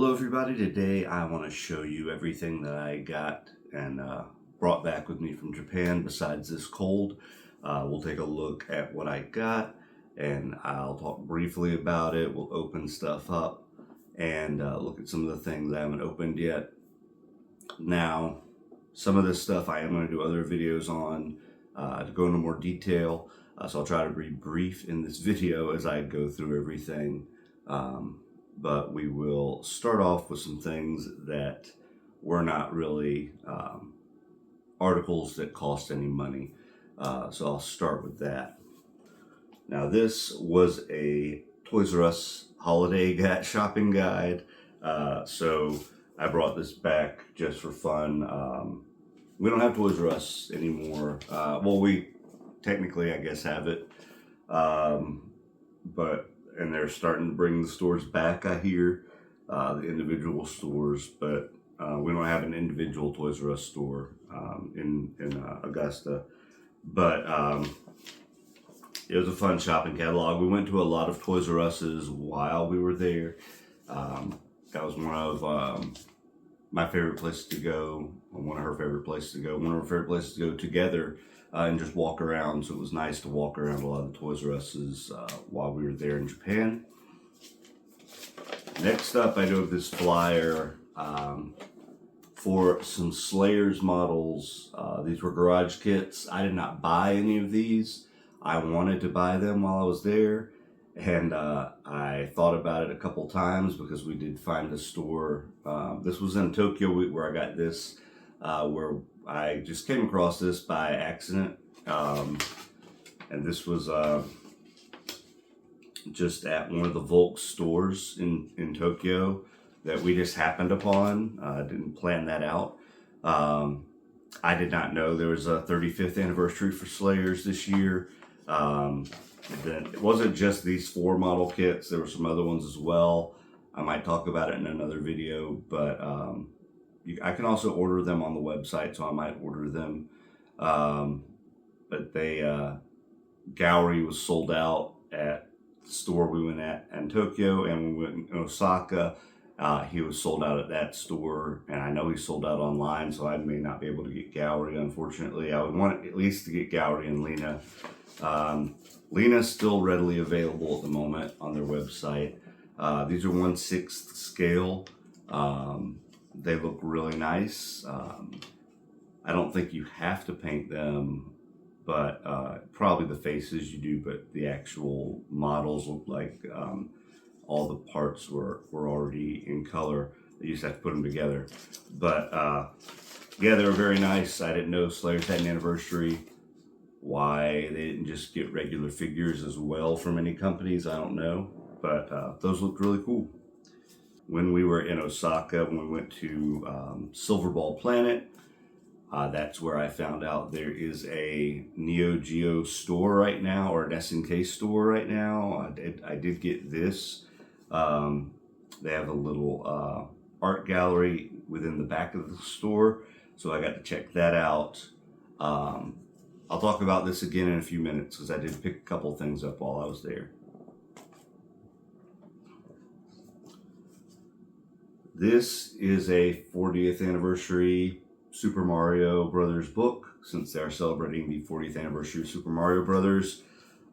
Hello everybody, today I want to show you everything that I got and brought back with me from Japan besides this cold. We'll take a look at what I got and I'll talk briefly about it. We'll open stuff up and look at some of the things I haven't opened yet. Now, some of this stuff I am going to do other videos on to go into more detail, so I'll try to be brief in this video as I go through everything. But we will start off with some things that were not really articles that cost any money. So I'll start with that. Now this was a Toys R Us holiday shopping guide. So I brought this back just for fun. We don't have Toys R Us anymore. Well, we technically, I guess, have it. And they're starting to bring the stores back, I hear, the individual stores, but we don't have an individual Toys R Us store in Augusta. But it was a fun shopping catalog. We went to a lot of Toys R Us's while we were there. That was one of my favorite places to go, one of her favorite places to go, one of her favorite places to go together. And just walk around. So it was nice to walk around a lot of the Toys R Us's while we were there in Japan. Next up, I do have this flyer for some Slayers models. These were garage kits. I did not buy any of these. I wanted to buy them while I was there, and I thought about it a couple times because we did find a store. This was in Tokyo where I got this, where I just came across this by accident, and this was just at one of the Volk stores in Tokyo that we just happened upon. Didn't plan that out. I did not know there was a 35th anniversary for Slayers this year. It wasn't just these 4 model kits. There were some other ones as well. I might talk about it in another video, but I can also order them on the website, so I might order them. But Gowrie was sold out at the store we went at in Tokyo, and when we went in Osaka, he was sold out at that store, and I know he's sold out online, so I may not be able to get Gowrie, unfortunately. I would want at least to get Gowrie and Lena. Lena's still readily available at the moment on their website. These are 1/6 scale. They look really nice. I don't think you have to paint them, but probably the faces you do, but the actual models look like all the parts were already in color. You just have to put them together. But yeah, they were very nice. I didn't know Slayers had an anniversary. Why they didn't just get regular figures as well from any companies, I don't know. But those looked really cool. When we were in Osaka, when we went to Silver Ball Planet, that's where I found out there is a Neo Geo store right now, or an SNK store right now. I did get this. They have a little art gallery within the back of the store, so I got to check that out. I'll talk about this again in a few minutes because I did pick a couple things up while I was there. This is a 40th anniversary Super Mario Brothers book, since they are celebrating the 40th anniversary of Super Mario Brothers.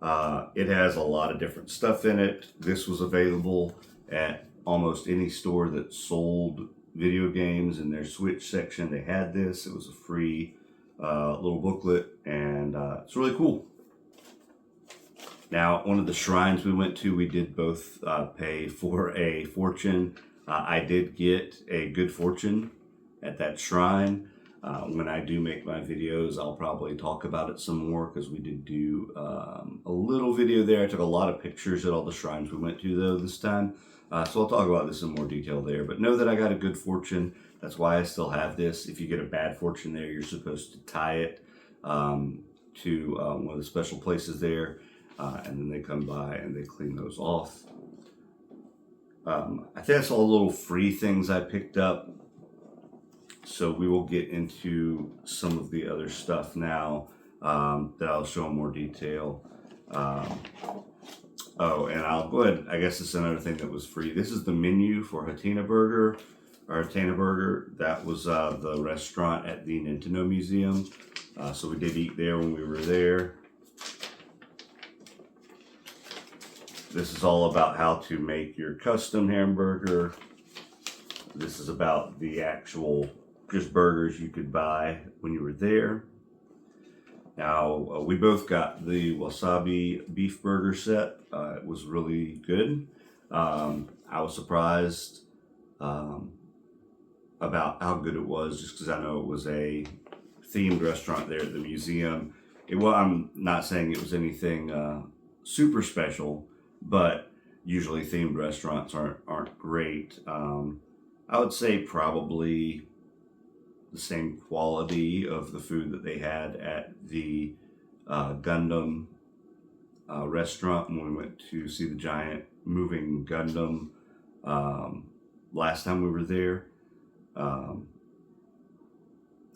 It has a lot of different stuff in it. This was available at almost any store that sold video games. In their Switch section, they had this. It was a free little booklet, and it's really cool. Now, one of the shrines we went to, we did both pay for a fortune. I did get a good fortune at that shrine. When I do make my videos, I'll probably talk about it some more because we did do a little video there. I took a lot of pictures at all the shrines we went to though this time. So I'll talk about this in more detail there. But know that I got a good fortune. That's why I still have this. If you get a bad fortune there, you're supposed to tie it to one of the special places there. And then they come by and they clean those off. I think that's all the little free things I picked up. So we will get into some of the other stuff now that I'll show in more detail. Oh, and I'll go ahead. I guess it's another thing that was free. This is the menu for Hatina Burger, or Hatana Burger. That was the restaurant at the Nintendo Museum. So we did eat there when we were there. This is all about how to make your custom hamburger. This is about the actual just burgers you could buy when you were there. Now, we both got the wasabi beef burger set. It was really good. I was surprised about how good it was, just because I know it was a themed restaurant there at the museum. I'm not saying it was anything super special, but usually themed restaurants aren't great. I would say probably the same quality of the food that they had at the Gundam restaurant when we went to see the giant moving Gundam last time we were there.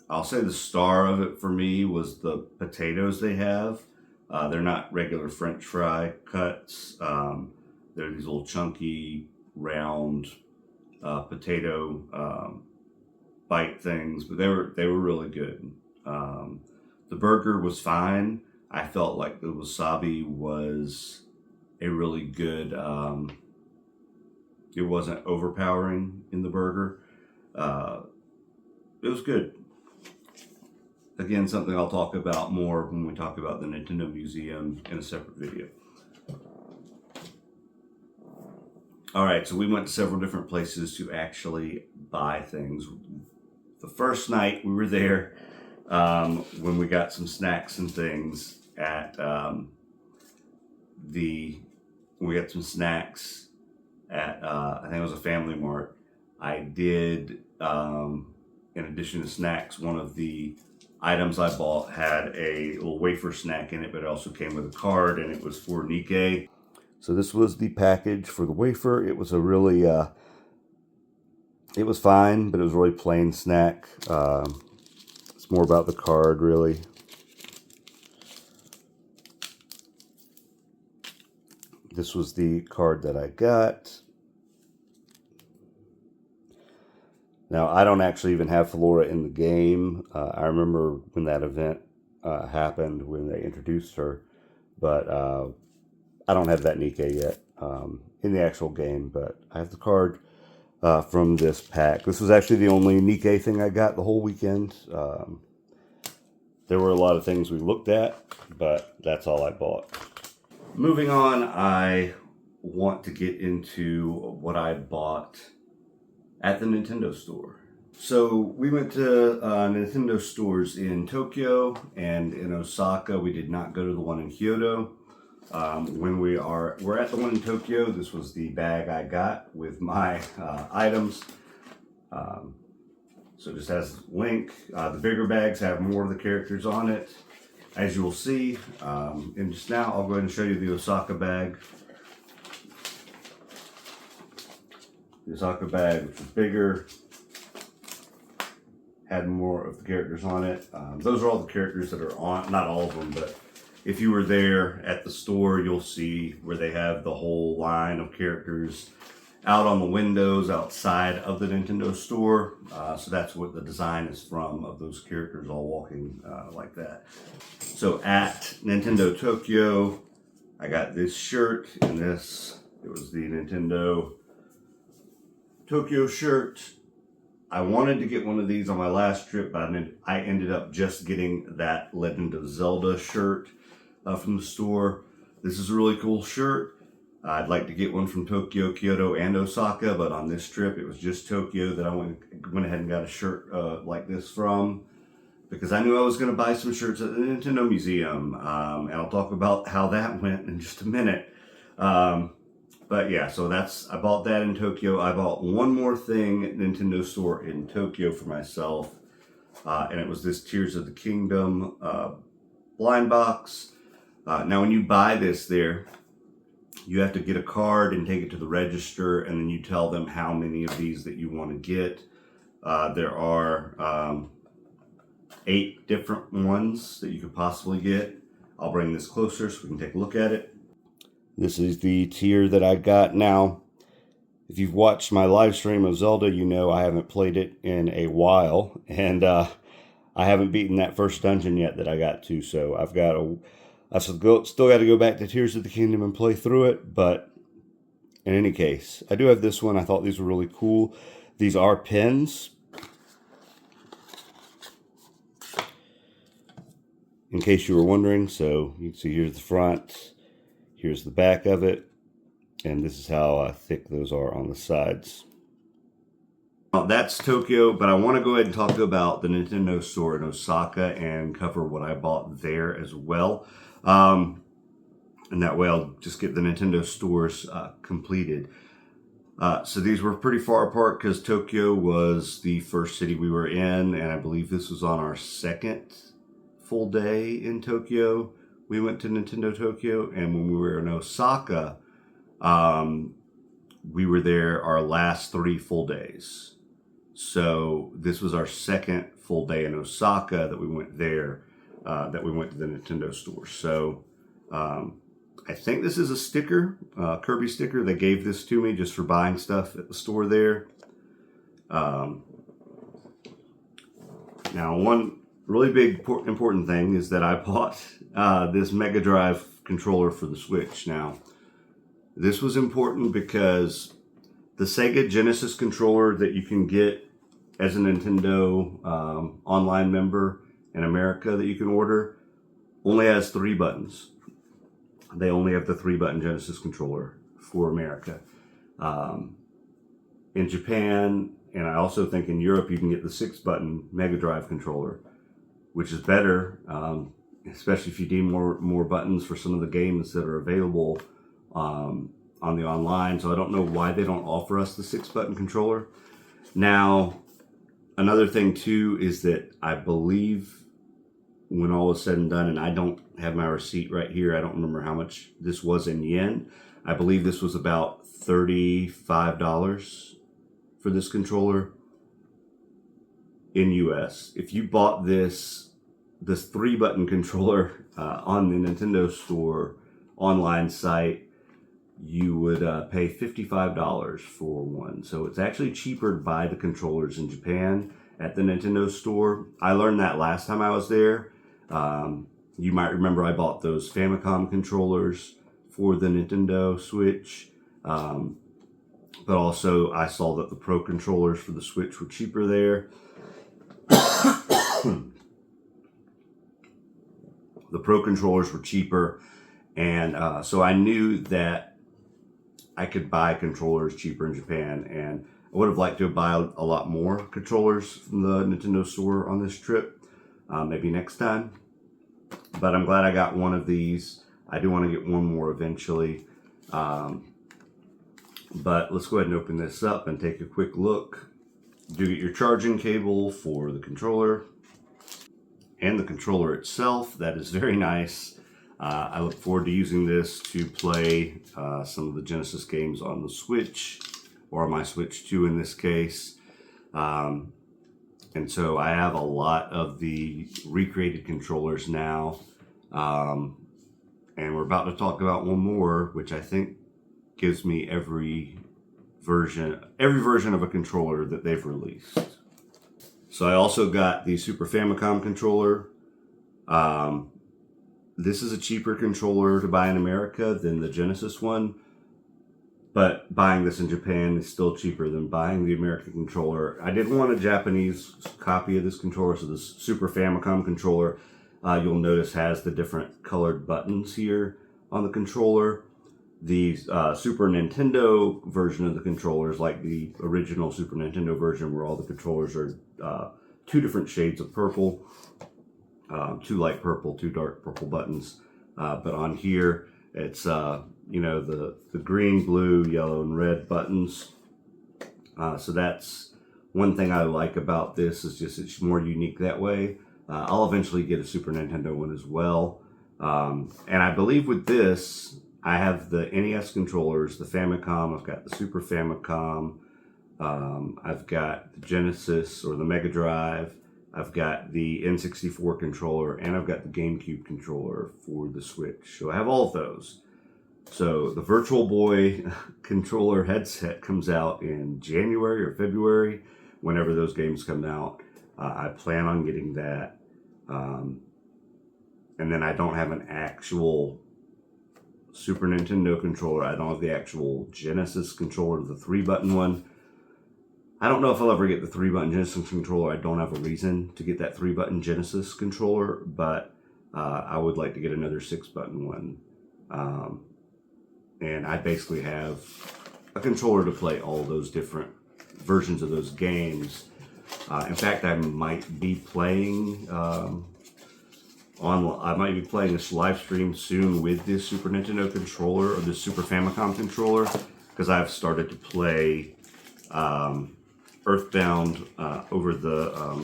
I'll say the star of it for me was the potatoes they have. They're not regular French fry cuts. They're these little chunky, round potato bite things, but they were really good. The burger was fine. I felt like the wasabi was a really good. It wasn't overpowering in the burger. It was good. Again, something I'll talk about more when we talk about the Nintendo Museum in a separate video. All right, so we went to several different places to actually buy things. The first night we were there, when we got some snacks and things at I think it was a Family Mart. I did, in addition to snacks, one of the items I bought had a little wafer snack in it, but it also came with a card, and it was for Nikkei. So this was the package for the wafer. It was a really, it was fine, but it was a really plain snack. It's more about the card, really. This was the card that I got. Now, I don't actually even have Flora in the game. I remember when that event happened, when they introduced her, but I don't have that Nikkei yet in the actual game, but I have the card from this pack. This was actually the only Nikkei thing I got the whole weekend. There were a lot of things we looked at, but that's all I bought. Moving on, I want to get into what I bought at the Nintendo store. So we went to Nintendo stores in Tokyo and in Osaka. We did not go to the one in Kyoto. We're at the one in Tokyo. This was the bag I got with my items. So just has a link. The bigger bags have more of the characters on it, as you will see. And just now, I'll go ahead and show you the Osaka bag. The Osaka bag, which was bigger, had more of the characters on it. Those are all the characters that are on, not all of them, but if you were there at the store, you'll see where they have the whole line of characters out on the windows outside of the Nintendo store. So that's what the design is from, of those characters all walking like that. So at Nintendo Tokyo, I got this shirt and this. It was the Nintendo Tokyo shirt. I wanted to get one of these on my last trip, but I ended up just getting that Legend of Zelda shirt from the store. This is a really cool shirt. I'd like to get one from Tokyo, Kyoto, and Osaka, but on this trip it was just Tokyo that I went ahead and got a shirt like this from, because I knew I was going to buy some shirts at the Nintendo Museum, and I'll talk about how that went in just a minute. But yeah, so I bought that in Tokyo. I bought one more thing at Nintendo store in Tokyo for myself, and it was this Tears of the Kingdom blind box. Now when you buy this there, you have to get a card and take it to the register, and then you tell them how many of these that you want to get. There are 8 different ones that you could possibly get. I'll bring this closer so we can take a look at it. This is the tier that I got. Now, if you've watched my live stream of Zelda, you know I haven't played it in a while, and I haven't beaten that first dungeon yet that I got to, so I've still got to go back to Tears of the Kingdom and play through it, but in any case, I do have this one. I thought these were really cool. These are pins. In case you were wondering, so you can see here's the front, here's the back of it, and this is how thick those are on the sides. Now, that's Tokyo, but I want to go ahead and talk about the Nintendo store in Osaka and cover what I bought there as well. And that way I'll just get the Nintendo stores completed. So these were pretty far apart because Tokyo was the first city we were in, and I believe this was on our second full day in Tokyo. We went to Nintendo Tokyo, and when we were in Osaka, we were there our last 3 full days. So this was our second full day in Osaka that we went there, that we went to the Nintendo store. So I think this is a sticker, Kirby sticker. They gave this to me just for buying stuff at the store there. Now, one really big important thing is that I bought this Mega Drive controller for the Switch. Now, this was important because the Sega Genesis controller that you can get as a Nintendo online member in America that you can order only has 3 buttons. They only have the 3-button Genesis controller for America. In Japan, and I also think in Europe, you can get the 6-button Mega Drive controller, which is better, especially if you need more buttons for some of the games that are available on the online. So I don't know why they don't offer us the 6-button controller. Now, another thing too is that I believe when all is said and done, and I don't have my receipt right here, I don't remember how much this was in yen. I believe this was about $35 for this controller in US. If you bought this 3-button controller on the Nintendo Store online site, you would pay $55 for one. So it's actually cheaper to buy the controllers in Japan at the Nintendo Store. I learned that last time I was there. You might remember I bought those Famicom controllers for the Nintendo Switch. But also I saw that the Pro controllers for the Switch were cheaper there. The Pro controllers were cheaper, and so I knew that I could buy controllers cheaper in Japan, and I would have liked to buy a lot more controllers from the Nintendo Store on this trip, maybe next time. But I'm glad I got one of these. I do want to get one more eventually. But let's go ahead and open this up and take a quick look. Do get your charging cable for the controller and the controller itself. That is very nice. I look forward to using this to play some of the Genesis games on the Switch, or my Switch 2 in this case. And so I have a lot of the recreated controllers now. And we're about to talk about one more, which I think gives me every version of a controller that they've released. So I also got the Super Famicom controller. This is a cheaper controller to buy in America than the Genesis one, but buying this in Japan is still cheaper than buying the American controller. I didn't want a Japanese copy of this controller, so this Super Famicom controller, you'll notice has the different colored buttons here on the controller. The Super Nintendo version of the controllers, like the original Super Nintendo version where all the controllers are 2 different shades of purple, 2 light purple, 2 dark purple buttons. But on here, it's the green, blue, yellow, and red buttons. So that's one thing I like about this, is just it's more unique that way. I'll eventually get a Super Nintendo one as well. And I believe with this, I have the NES controllers, the Famicom, I've got the Super Famicom, I've got the Genesis or the Mega Drive, I've got the N64 controller, and I've got the GameCube controller for the Switch. So I have all of those. So the Virtual Boy controller headset comes out in January or February, whenever those games come out. I plan on getting that. And then I don't have an actual Super Nintendo controller. I don't have the actual Genesis controller, the 3-button one. I don't know if I'll ever get the 3-button Genesis controller. I don't have a reason to get that 3-button Genesis controller, but I would like to get another 6-button one. And I basically have a controller to play all those different versions of those games. In fact, I might be playing I might be playing this live stream soon with this Super Nintendo controller, or this Super Famicom controller, because I've started to play Earthbound over the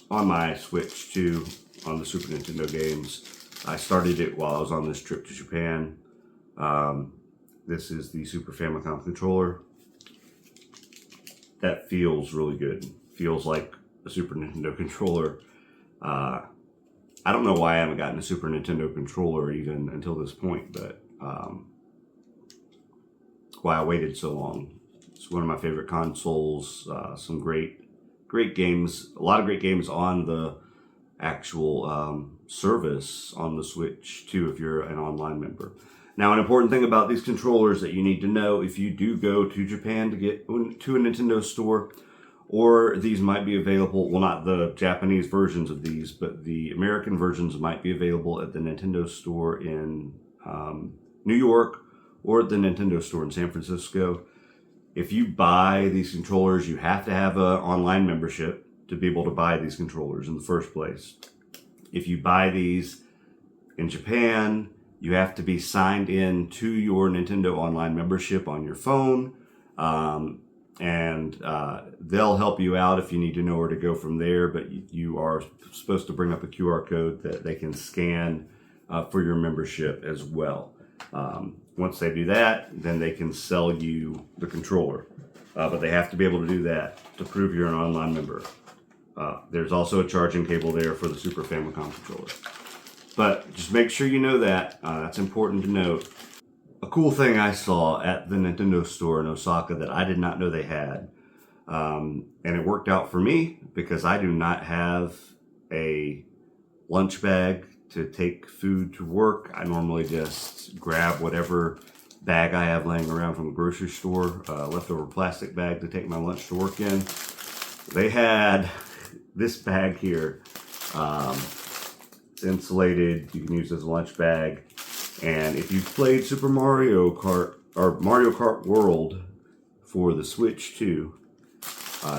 on my Switch 2 on the Super Nintendo games. I started it while I was on this trip to Japan. This is the Super Famicom controller. That feels really good. Feels like a Super Nintendo controller. I don't know why I haven't gotten a Super Nintendo controller even until this point, but why I waited so long. It's one of my favorite consoles. Some great games. A lot of great games on the actual service on the Switch too, if you're an online member. Now, an important thing about these controllers that you need to know if you do go to Japan to get to a Nintendo store, or these might be available, well, not the Japanese versions of these, but the American versions might be available at the Nintendo store in New York or at the Nintendo store in San Francisco. If you buy these controllers, you have to have an online membership to be able to buy these controllers in the first place. If you buy these in Japan, you have to be signed in to your Nintendo Online membership on your phone, and they'll help you out if you need to know where to go from there, but you are supposed to bring up a QR code that they can scan for your membership as well. Once they do that, then they can sell you the controller, but they have to be able to do that to prove you're an online member. There's also a charging cable there for the Super Famicom controller. But just make sure you know that. That's important to note. A cool thing I saw at the Nintendo store in Osaka that I did not know they had, and it worked out for me because I do not have a lunch bag to take food to work. I normally just grab whatever bag I have laying around from the grocery store, leftover plastic bag to take my lunch to work in. They had this bag here. It's insulated. You can use it as a lunch bag. And if you've played Super Mario Kart or Mario Kart World for the Switch 2,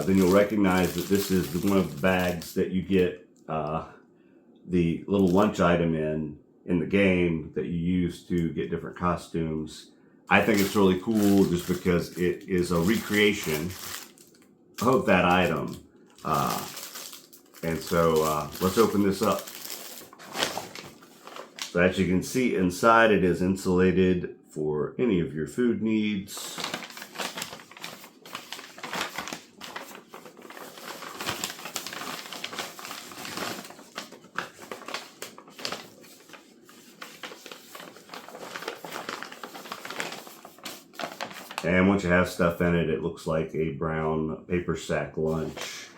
then you'll recognize that this is one of the bags that you get the little lunch item in the game that you use to get different costumes. I think it's really cool just because it is a recreation of that item. And so let's open this up. So as you can see inside, it is insulated for any of your food needs. And once you have stuff in it, it looks like a brown paper sack lunch,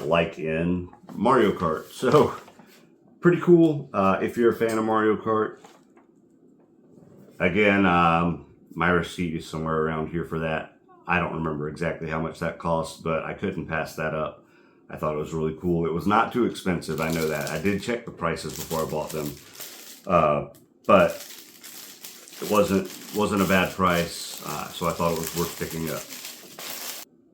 like in Mario Kart. So pretty cool if you're a fan of Mario Kart. Again, my receipt is somewhere around here for that. I don't remember exactly how much that cost, but I couldn't pass that up. I thought it was really cool. It was not too expensive, I know that. I did check the prices before I bought them, but it wasn't a bad price, so I thought it was worth picking up.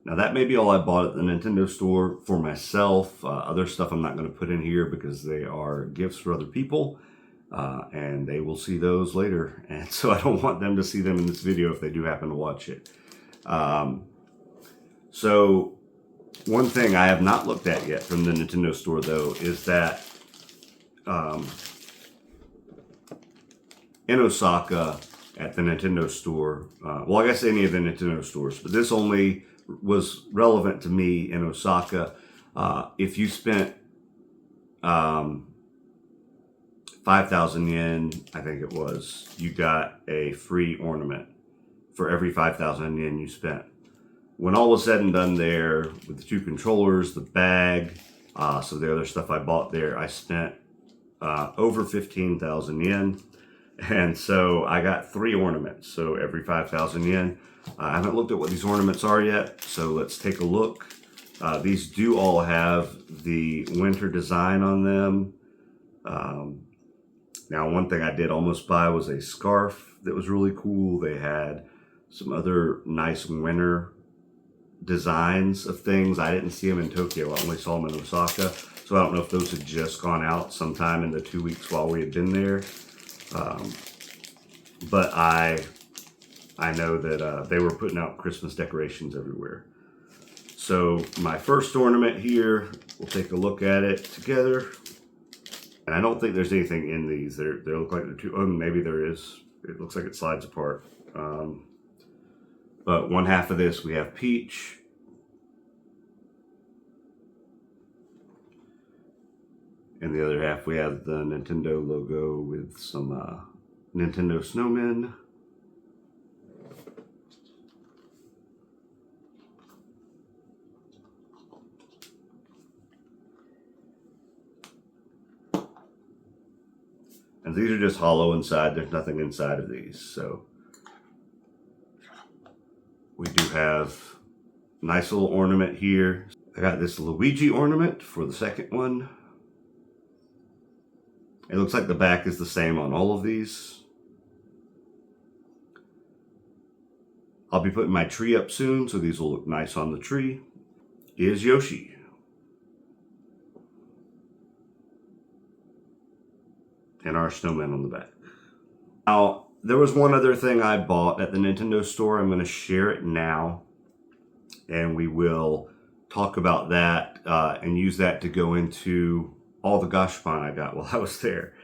Now that may be all I bought at the Nintendo store for myself. Other stuff I'm not going to put in here because they are gifts for other people, and they will see those later. And so I don't want them to see them in this video if they do happen to watch it. So one thing I have not looked at yet from the Nintendo store though is that in Osaka at the Nintendo store, well, I guess any of the Nintendo stores, but this only was relevant to me in Osaka. If you spent $5 5,000 yen, I think it was, you got a free ornament for every 5,000 yen you spent. When all was said and done there, with the 2 controllers, the bag, so the other stuff I bought there, I spent over 15,000 yen. And so I got 3 ornaments, so every 5,000 yen. I haven't looked at what these ornaments are yet, so let's take a look. These do all have the winter design on them. Now, one thing I did almost buy was a scarf that was really cool. They had some other nice winter designs of things. I didn't see them in Tokyo. I only saw them in Osaka. So I don't know if those had just gone out sometime in the 2 weeks while we had been there. But I know that they were putting out Christmas decorations everywhere. So my first ornament here, we'll take a look at it together. And I don't think there's anything in these. They look like they're too, oh, maybe there is. It looks like it slides apart. But one half of this, we have Peach. And the other half, we have the Nintendo logo with some Nintendo snowmen. And these are just hollow inside. There's nothing inside of these. So we do have a nice little ornament here. I got this Luigi ornament for the second one. It looks like the back is the same on all of these. I'll be putting my tree up soon, so these will look nice on the tree. Is Yoshi. And our snowman on the back. Now, there was one other thing I bought at the Nintendo store. I'm going to share it now. And we will talk about that and use that to go into all the Gashapon I got while I was there.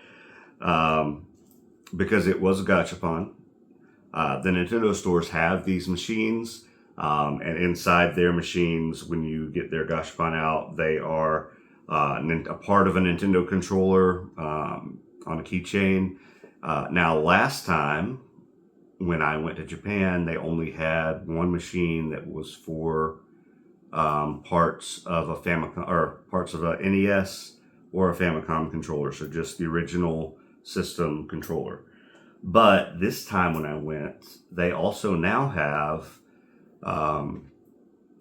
Because it was a Gashapon. The Nintendo stores have these machines. And inside their machines, when you get their Gashapon out, they are a part of a Nintendo controller on a keychain. Now, last time when I went to Japan, they only had one machine that was for parts of a Famicom or parts of a NES or a Famicom controller, so just the original system controller. But this time when I went, they also now have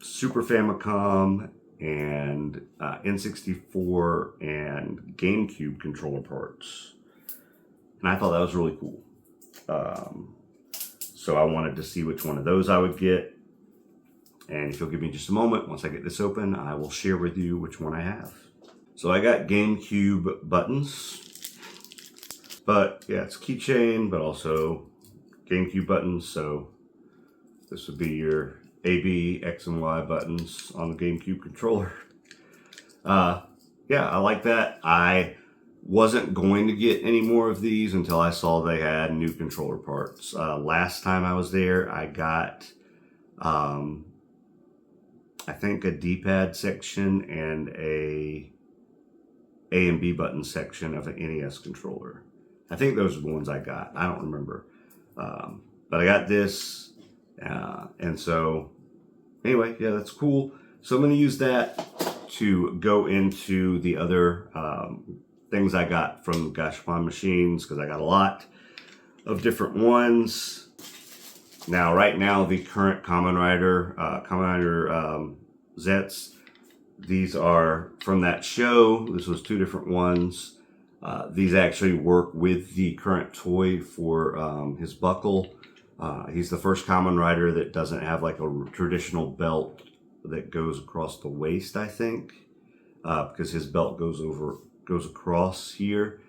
Super Famicom and N64 and GameCube controller parts. And I thought that was really cool. So I wanted to see which one of those I would get. And if you'll give me just a moment, once I get this open, I will share with you which one I have. So I got GameCube buttons. But yeah, it's keychain, but also GameCube buttons. So this would be your A, B, X, and Y buttons on the GameCube controller. Yeah, I like that. I wasn't going to get any more of these until I saw they had new controller parts. Last time I was there, I got, I think, a D-pad section and a and B button section of an NES controller. I think those are the ones I got. I don't remember. But I got this. And so, anyway, yeah, that's cool. So I'm going to use that to go into the other things I got from Gashapon machines, because I got a lot of different ones. Now, right now, the current Kamen Rider Zets, these are from that show. This was 2 different ones. These actually work with the current toy for his buckle. He's the first Kamen Rider that doesn't have like a traditional belt that goes across the waist, I think, because his belt goes across here.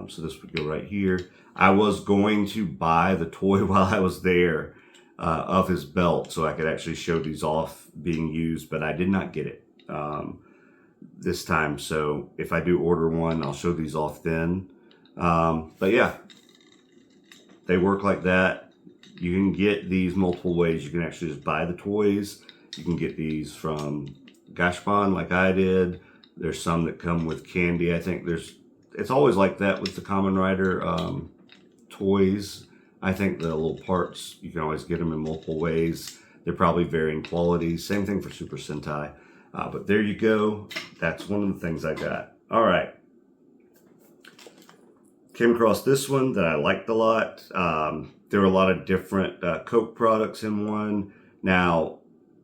So this would go right here. I was going to buy the toy while I was there of his belt so I could actually show these off being used, but I did not get it this time. So if I do order one, I'll show these off then. But yeah, they work like that. You can get these multiple ways. You can actually just buy the toys. You can get these from Gashapon like I did. There's some that come with candy. I think there's it's always like that with the Kamen Rider toys. I think the little parts, you can always get them in multiple ways. They're probably varying qualities. Same thing for Super Sentai. But there you go. That's one of the things I got. All right. Came across this one that I liked a lot. There were a lot of different Coke products in one. Now,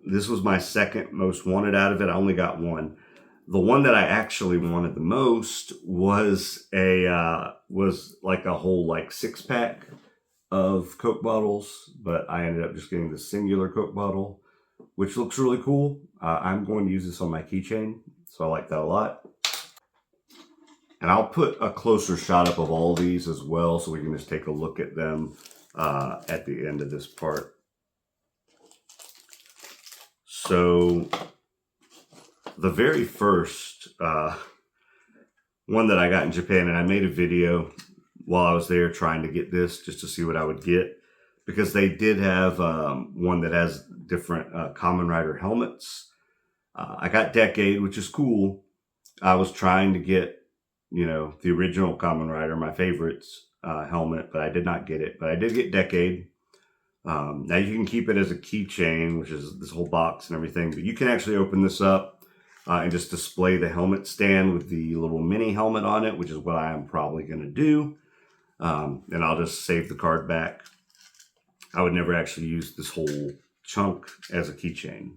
this was my second most wanted out of it. I only got one. The one that I actually wanted the most was like a whole like 6-pack of Coke bottles, but I ended up just getting the singular Coke bottle, which looks really cool. I'm going to use this on my keychain, so I like that a lot. And I'll put a closer shot up of all these as well, so we can just take a look at them at the end of this part. So the very first one that I got in Japan, and I made a video while I was there trying to get this just to see what I would get, because they did have one that has different Kamen Rider helmets. I got Decade, which is cool. I was trying to get, the original Kamen Rider, my favorites, helmet, but I did not get it. But I did get Decade. Now you can keep it as a keychain, which is this whole box and everything, but you can actually open this up and just display the helmet stand with the little mini helmet on it, which is what I am probably going to do. And I'll just save the card back. I would never actually use this whole chunk as a keychain.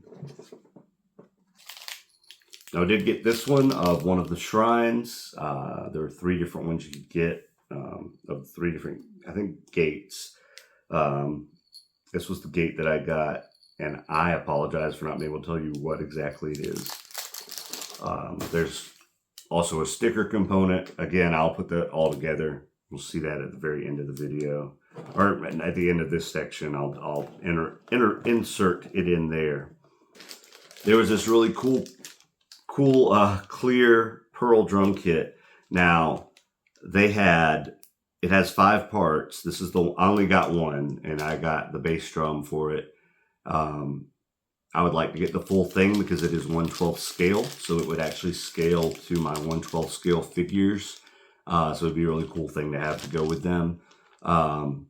Now I did get this one of one of the shrines. There are 3 different ones you could get of 3 different, I think, gates. This was the gate that I got, and I apologize for not being able to tell you what exactly it is. There's also a sticker component. Again, I'll put that all together. We'll see that at the very end of the video, or at the end of this section. I'll insert it in there. There was this really cool clear pearl drum kit. Now it has 5 parts. This is I only got one, and I got the bass drum for it. I would like to get the full thing because it is 1/12 scale, so it would actually scale to my 1/12 scale figures. So it'd be a really cool thing to have to go with them. I'm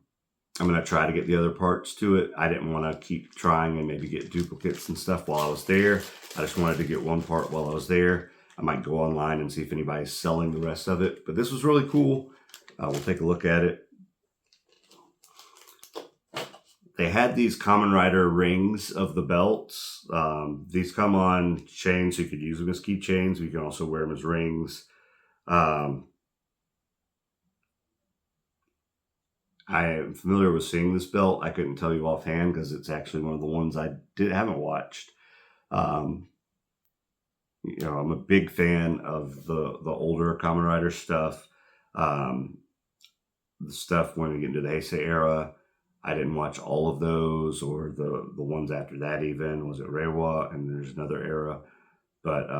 going to try to get the other parts to it. I didn't want to keep trying and maybe get duplicates and stuff while I was there. I just wanted to get one part while I was there. I might go online and see if anybody's selling the rest of it. But this was really cool. We'll take a look at it. They had these Kamen Rider rings of the belts. These come on chains, so you could use them as keychains. You can also wear them as rings. I am familiar with seeing this belt. I couldn't tell you offhand because it's actually one of the ones I haven't watched. I'm a big fan of the older Kamen Rider stuff. The stuff when we get into the Heisei era, I didn't watch all of those, or the ones after that even. Was it Reiwa? And there's another era. But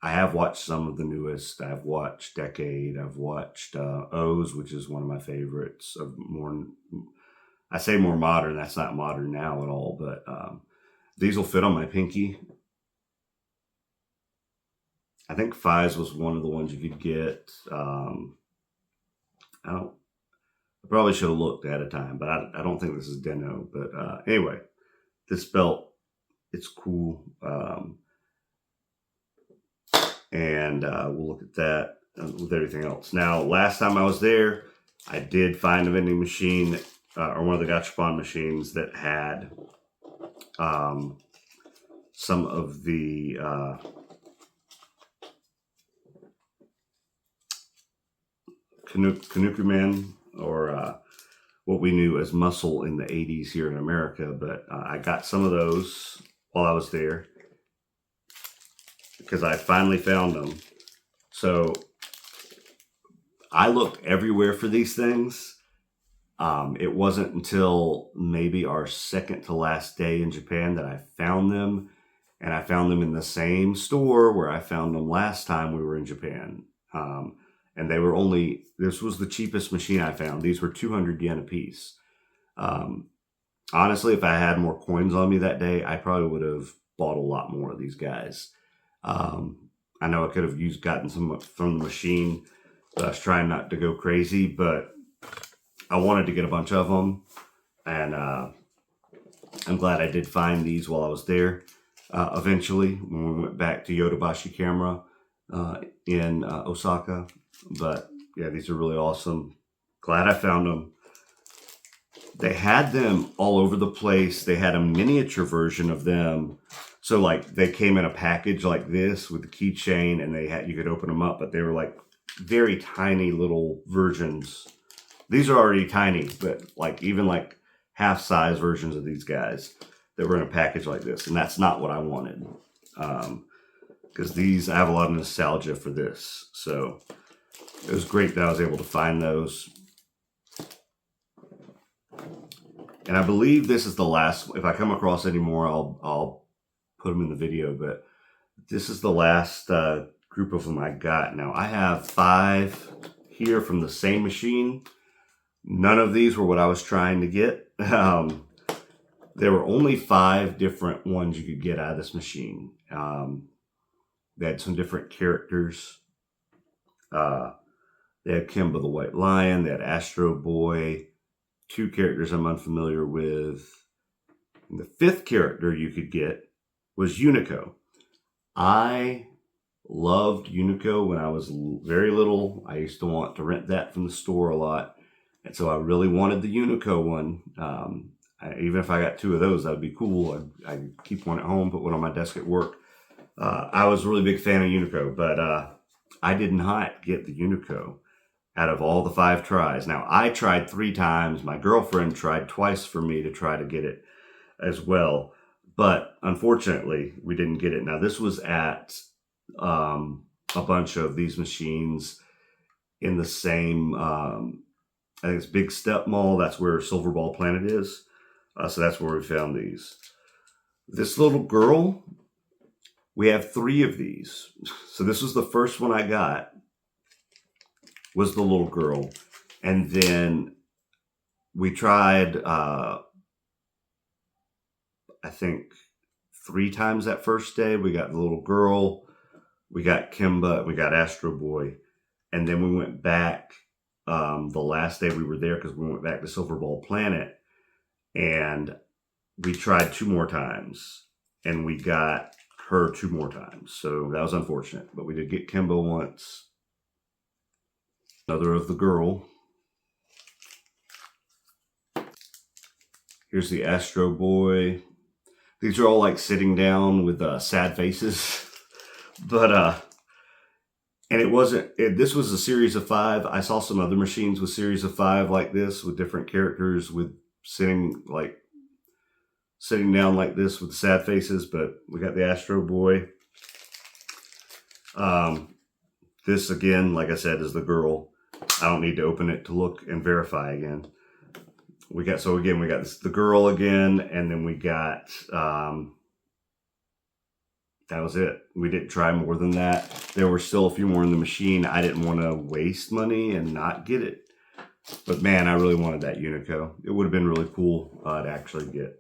I have watched some of the newest. I've watched Decade. I've watched O's, which is one of my favorites. Of more, I say more modern. That's not modern now at all. But these will fit on my pinky. I think Fives was one of the ones you could get. I probably should have looked at a time, but I don't think this is Deno. But anyway, this belt, it's cool. And we'll look at that with everything else. Now, last time I was there, I did find a vending machine or one of the Gashapon machines that had some of the Kanukuman, or what we knew as muscle in the 80s here in America. But I got some of those while I was there because I finally found them. So I looked everywhere for these things. It wasn't until maybe our second to last day in Japan that I found them. And I found them in the same store where I found them last time we were in Japan. And they were this was the cheapest machine I found. These were 200 yen a piece. Honestly, if I had more coins on me that day, I probably would have bought a lot more of these guys. I know I could have gotten some from the machine, but I was trying not to go crazy, but I wanted to get a bunch of them, and I'm glad I did find these while I was there. Eventually, when we went back to Yodobashi Camera in Osaka. But yeah, these are really awesome. Glad I found them. They had them all over the place. They had a miniature version of them. So like they came in a package like this with the keychain, and you could open them up, but they were like very tiny little versions. These are already tiny, but like even like half size versions of these guys that were in a package like this, and that's not what I wanted. Because I have a lot of nostalgia for this, so it was great that I was able to find those. And I believe this is the last. If I come across any more, I'll put them in the video. But this is the last group of them I got. Now I have 5 here from the same machine. None of these were what I was trying to get. There were only 5 different ones you could get out of this machine. They had some different characters. They had Kimba the White Lion. They had Astro Boy. 2 characters I'm unfamiliar with. And the 5th character you could get was Unico. I loved Unico when I was very little. I used to want to rent that from the store a lot. And so I really wanted the Unico one. Even if I got 2 of those, that would be cool. I'd keep one at home, put one on my desk at work. I was a really big fan of Unico, but I did not get the Unico out of all the 5 tries. Now, I tried 3 times. My girlfriend tried twice for me to try to get it as well. But unfortunately, we didn't get it. Now, this was at a bunch of these machines in the same, I think it's Big Step Mall. That's where Silver Ball Planet is. So that's where we found these. This little girl, we have 3 of these. So this was the first one I got, was the little girl. And then we tried, I think 3 times that first day. We got the little girl, we got Kimba, we got Astro Boy. And then we went back the last day we were there, because we went back to Silver Ball Planet, and we tried 2 more times, and we got her 2 more times. So that was unfortunate, but we did get Kimba once. Another of the girl. Here's the Astro Boy. These are all like sitting down with sad faces. But, and it wasn't, this was a series of 5. I saw some other machines with series of 5 like this, with different characters with sitting down like this with sad faces, but we got the Astro Boy. This again, like I said, is the girl. I don't need to open it to look and verify again. We got the girl again, and then we got, that was it. We didn't try more than that. There were still a few more in the machine. I didn't want to waste money and not get it. But man, I really wanted that Unico. It would have been really cool to actually get.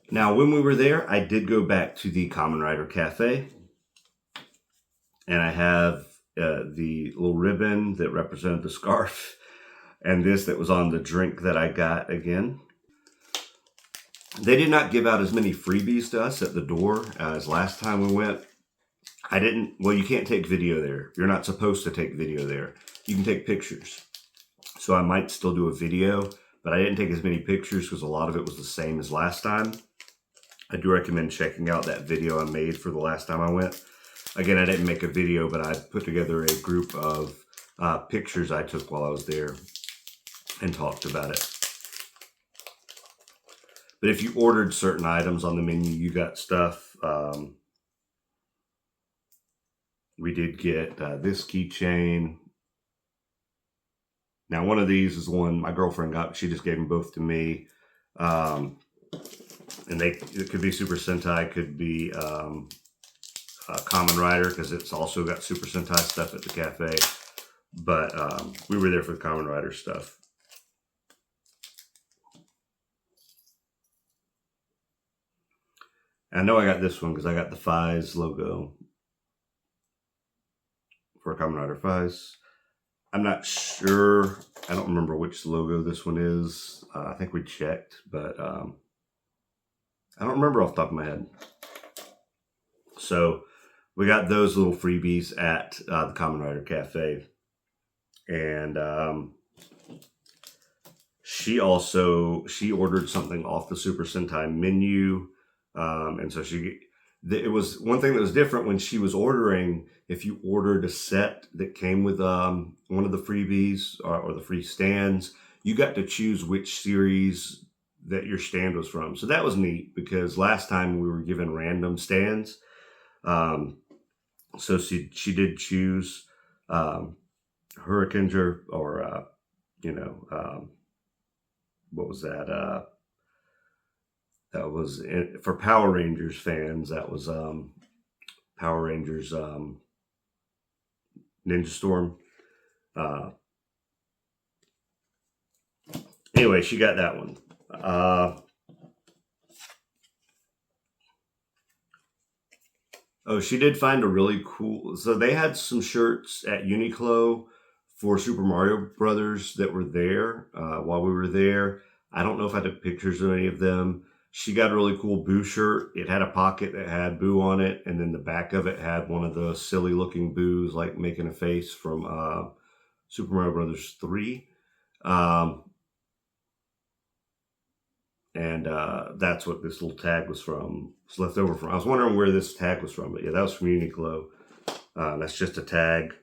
Now, when we were there, I did go back to the Kamen Rider Cafe, and I have the little ribbon that represented the scarf, and this that was on the drink that I got again. They did not give out as many freebies to us at the door as last time we went. Well, you can't take video there. You're not supposed to take video there. you can take pictures. So I might still do a video, but I didn't take as many pictures because a lot of it was the same as last time. I do recommend checking out that video I made for the last time I went. Again, I didn't make a video, but I put together a group of pictures I took while I was there and talked about it. But if you ordered certain items on the menu, you got stuff. We did get this keychain. Now, one of these is the one my girlfriend got. She just gave them both to me. And it could be Super Sentai, could be Kamen Rider, because it's also got Super Sentai stuff at the cafe. But we were there for the Kamen Rider stuff. I know I got this one because I got the Fies logo for Kamen Rider Fies. I'm not sure. I don't remember which logo this one is. I think we checked, but I don't remember off the top of my head. So we got those little freebies at the Kamen Rider Cafe. And she ordered something off the Super Sentai menu. And so it was one thing that was different when she was ordering. If you ordered a set that came with one of the freebies or the free stands, you got to choose which series that your stand was from. So that was neat because last time we were given random stands. So she did choose Hurricaneer or, what was that? That was for Power Rangers fans. That was Power Rangers Ninja Storm. Anyway, she got that one. She did find a really cool. So they had some shirts at Uniqlo for Super Mario Brothers that were there while we were there. I don't know if I took pictures of any of them. She got a really cool Boo shirt. It had a pocket that had Boo on it, and then the back of it had one of the silly looking Boos, like making a face from Super Mario Brothers 3. And that's what this little tag was from. It's left over from. I was wondering where this tag was from, but yeah, that was from Uniqlo. That's just a tag.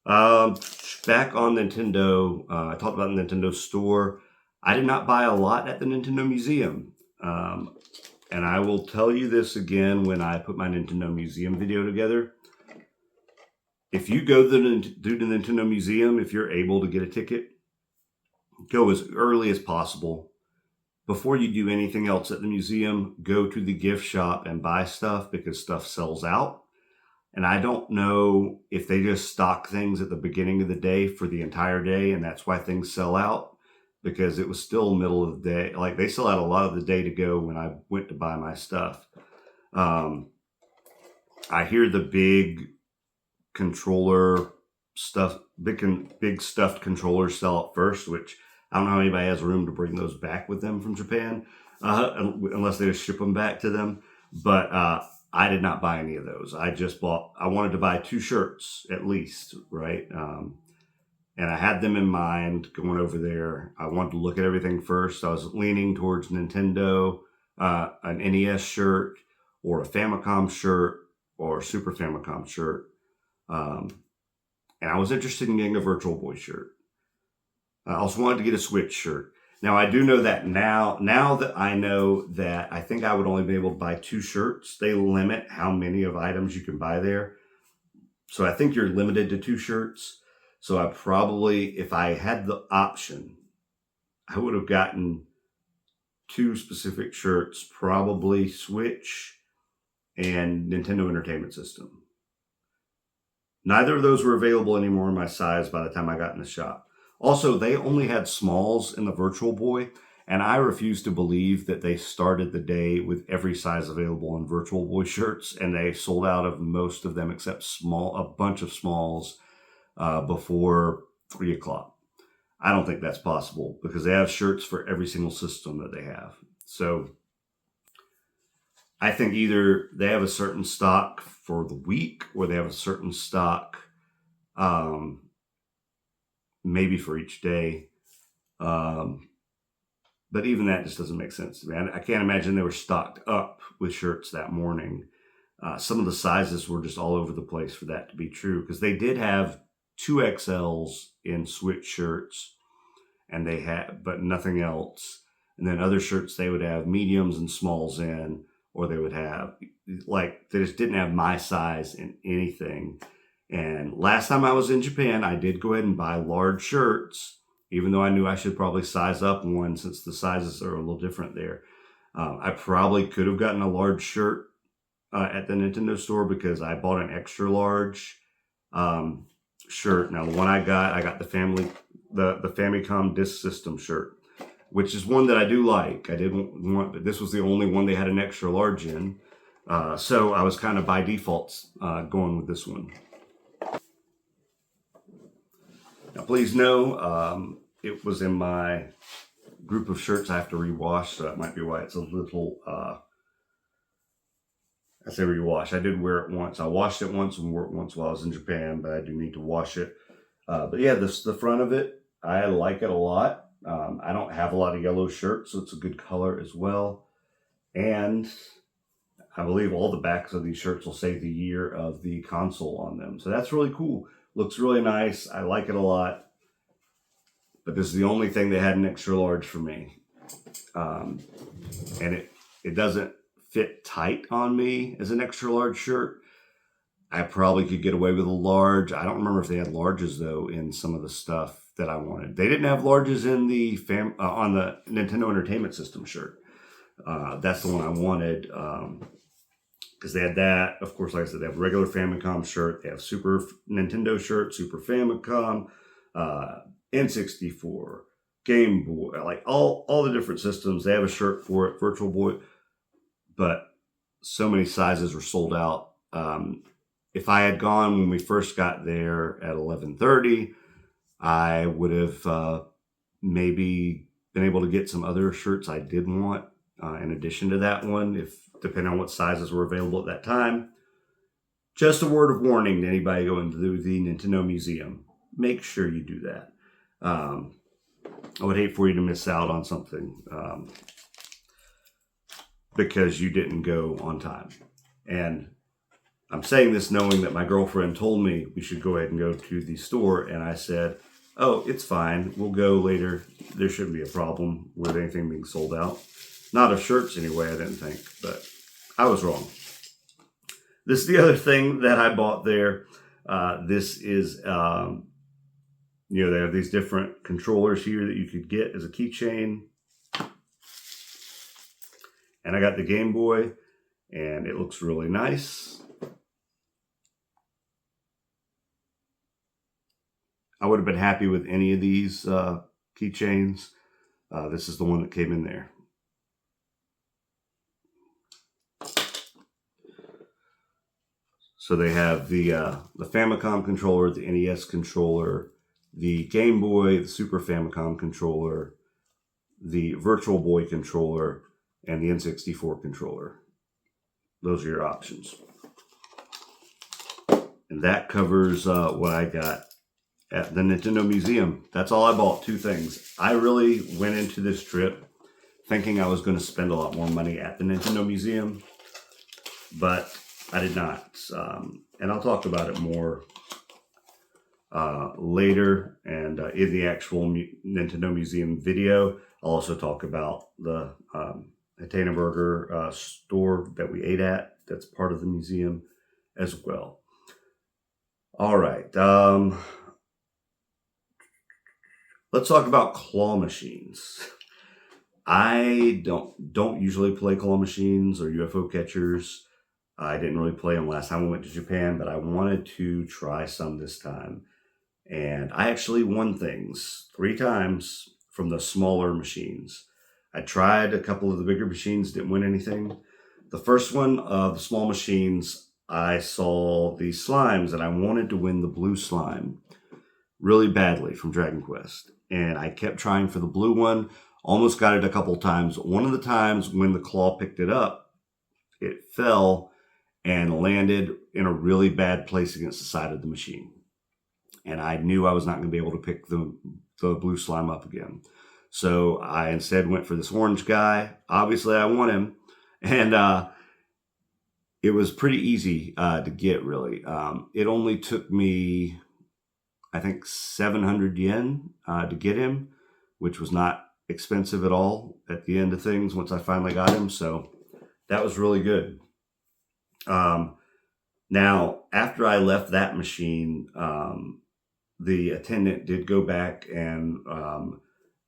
Back on Nintendo, I talked about the Nintendo store. I did not buy a lot at the Nintendo Museum. And I will tell you this again when I put my Nintendo Museum video together. If you go to the Nintendo Museum, if you're able to get a ticket, go as early as possible. Before you do anything else at the museum, go to the gift shop and buy stuff because stuff sells out. And I don't know if they just stock things at the beginning of the day for the entire day, and that's why things sell out, because it was still middle of the day. Like, they still had a lot of the day to go when I went to buy my stuff. I hear the big controller stuff, big stuffed controllers sell out first, which I don't know how anybody has room to bring those back with them from Japan, unless they just ship them back to them. But I did not buy any of those. I wanted to buy 2 shirts at least, right? And I had them in mind going over there. I wanted to look at everything first. I was leaning towards Nintendo, an NES shirt, or a Famicom shirt, or a Super Famicom shirt. And I was interested in getting a Virtual Boy shirt. I also wanted to get a Switch shirt. Now, I do know that now that I know that I think I would only be able to buy 2 shirts. They limit how many of items you can buy there. So I think you're limited to 2 shirts. So I probably, if I had the option, I would have gotten 2 specific shirts, probably Switch and Nintendo Entertainment System. Neither of those were available anymore in my size by the time I got in the shop. Also, they only had smalls in the Virtual Boy, and I refuse to believe that they started the day with every size available in Virtual Boy shirts, and they sold out of most of them except a bunch of smalls before 3 o'clock. I don't think that's possible because they have shirts for every single system that they have. So I think either they have a certain stock for the week or they have a certain stock maybe for each day. But even that just doesn't make sense to me. I can't imagine they were stocked up with shirts that morning. Some of the sizes were just all over the place for that to be true, because they did have 2XLs in switch shirts, and they had, but nothing else. And then other shirts they would have mediums and smalls in, or they would have, like, they just didn't have my size in anything. And last time I was in Japan, I did go ahead and buy large shirts, even though I knew I should probably size up one since the sizes are a little different there. I probably could have gotten a large shirt at the Nintendo store, because I bought an extra large shirt. Now the one I got the Famicom Disk System shirt, which is one that I do like. I didn't want, but this was the only one they had an extra large in. So I was kind of by default going with this one. Now please know, it was in my group of shirts I have to rewash, so that might be why it's a little, I say rewash. I did wear it once. I washed it once and wore it once while I was in Japan, but I do need to wash it. But yeah, the front of it, I like it a lot. I don't have a lot of yellow shirts, so it's a good color as well. And I believe all the backs of these shirts will say the year of the console on them. So that's really cool. Looks really nice. I like it a lot. But this is the only thing they had an extra large for me. And it doesn't fit tight on me as an extra large shirt. I probably could get away with a large. I don't remember if they had larges though in some of the stuff that I wanted. They didn't have larges in the on the Nintendo Entertainment System shirt. That's the one I wanted, because they had that. Of course, like I said, they have a regular Famicom shirt. They have Super Nintendo shirt, Super Famicom, N64, Game Boy, like all the different systems. They have a shirt for it, Virtual Boy, but so many sizes were sold out. If I had gone when we first got there at 11:30, I would have maybe been able to get some other shirts I did want in addition to that one, if depending on what sizes were available at that time. Just a word of warning to anybody going to the Nintendo Museum: make sure you do that. I would hate for you to miss out on something because you didn't go on time. And I'm saying this knowing that my girlfriend told me we should go ahead and go to the store, and I said, oh, it's fine, we'll go later. There shouldn't be a problem with anything being sold out. Not of shirts anyway, I didn't think, but I was wrong. This is the other thing that I bought there. This is, they have these different controllers here that you could get as a keychain. And I got the Game Boy, and it looks really nice. I would have been happy with any of these keychains. This is the one that came in there. So they have the Famicom controller, the NES controller, the Game Boy, the Super Famicom controller, the Virtual Boy controller, and the N64 controller. Those are your options. And that covers what I got at the Nintendo Museum. That's all I bought, 2 things. I really went into this trip thinking I was going to spend a lot more money at the Nintendo Museum, but I did not. And I'll talk about it more later, and in the actual Nintendo Museum video. I'll also talk about the Hatena Burger store that we ate at. That's part of the museum as well. All right. Let's talk about claw machines. I don't usually play claw machines or UFO catchers. I didn't really play them last time we went to Japan, but I wanted to try some this time. And I actually won things 3 times from the smaller machines. I tried a couple of the bigger machines, didn't win anything. The first one of the small machines, I saw the slimes, and I wanted to win the blue slime really badly from Dragon Quest. And I kept trying for the blue one, almost got it a couple times. One of the times when the claw picked it up, it fell and landed in a really bad place against the side of the machine. and I knew I was not going to be able to pick the blue slime up again. So I instead went for this orange guy. Obviously, I want him, and it was pretty easy to get, really. It only took me, I think, 700 yen to get him, which was not expensive at all at the end of things once I finally got him. So that was really good. Now, after I left that machine, the attendant did go back and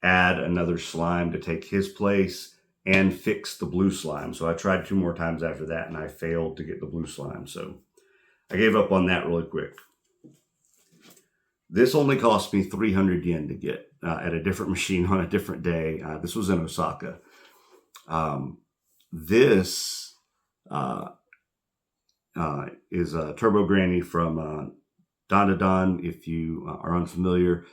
add another slime to take his place and fix the blue slime. So I tried 2 more times after that, and I failed to get the blue slime. So I gave up on that really quick. This only cost me 300 yen to get at a different machine on a different day. This was in Osaka. This is a Turbo Granny from Dandadan, if you are unfamiliar,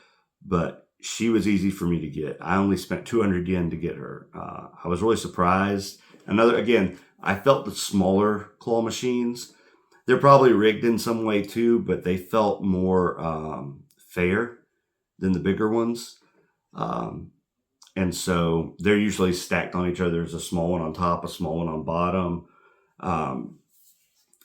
but she was easy for me to get. I only spent 200 yen to get her. I was really surprised. Again, I felt the smaller claw machines, they're probably rigged in some way too, but they felt more fair than the bigger ones. And so they're usually stacked on each other. There's a small one on top, a small one on bottom.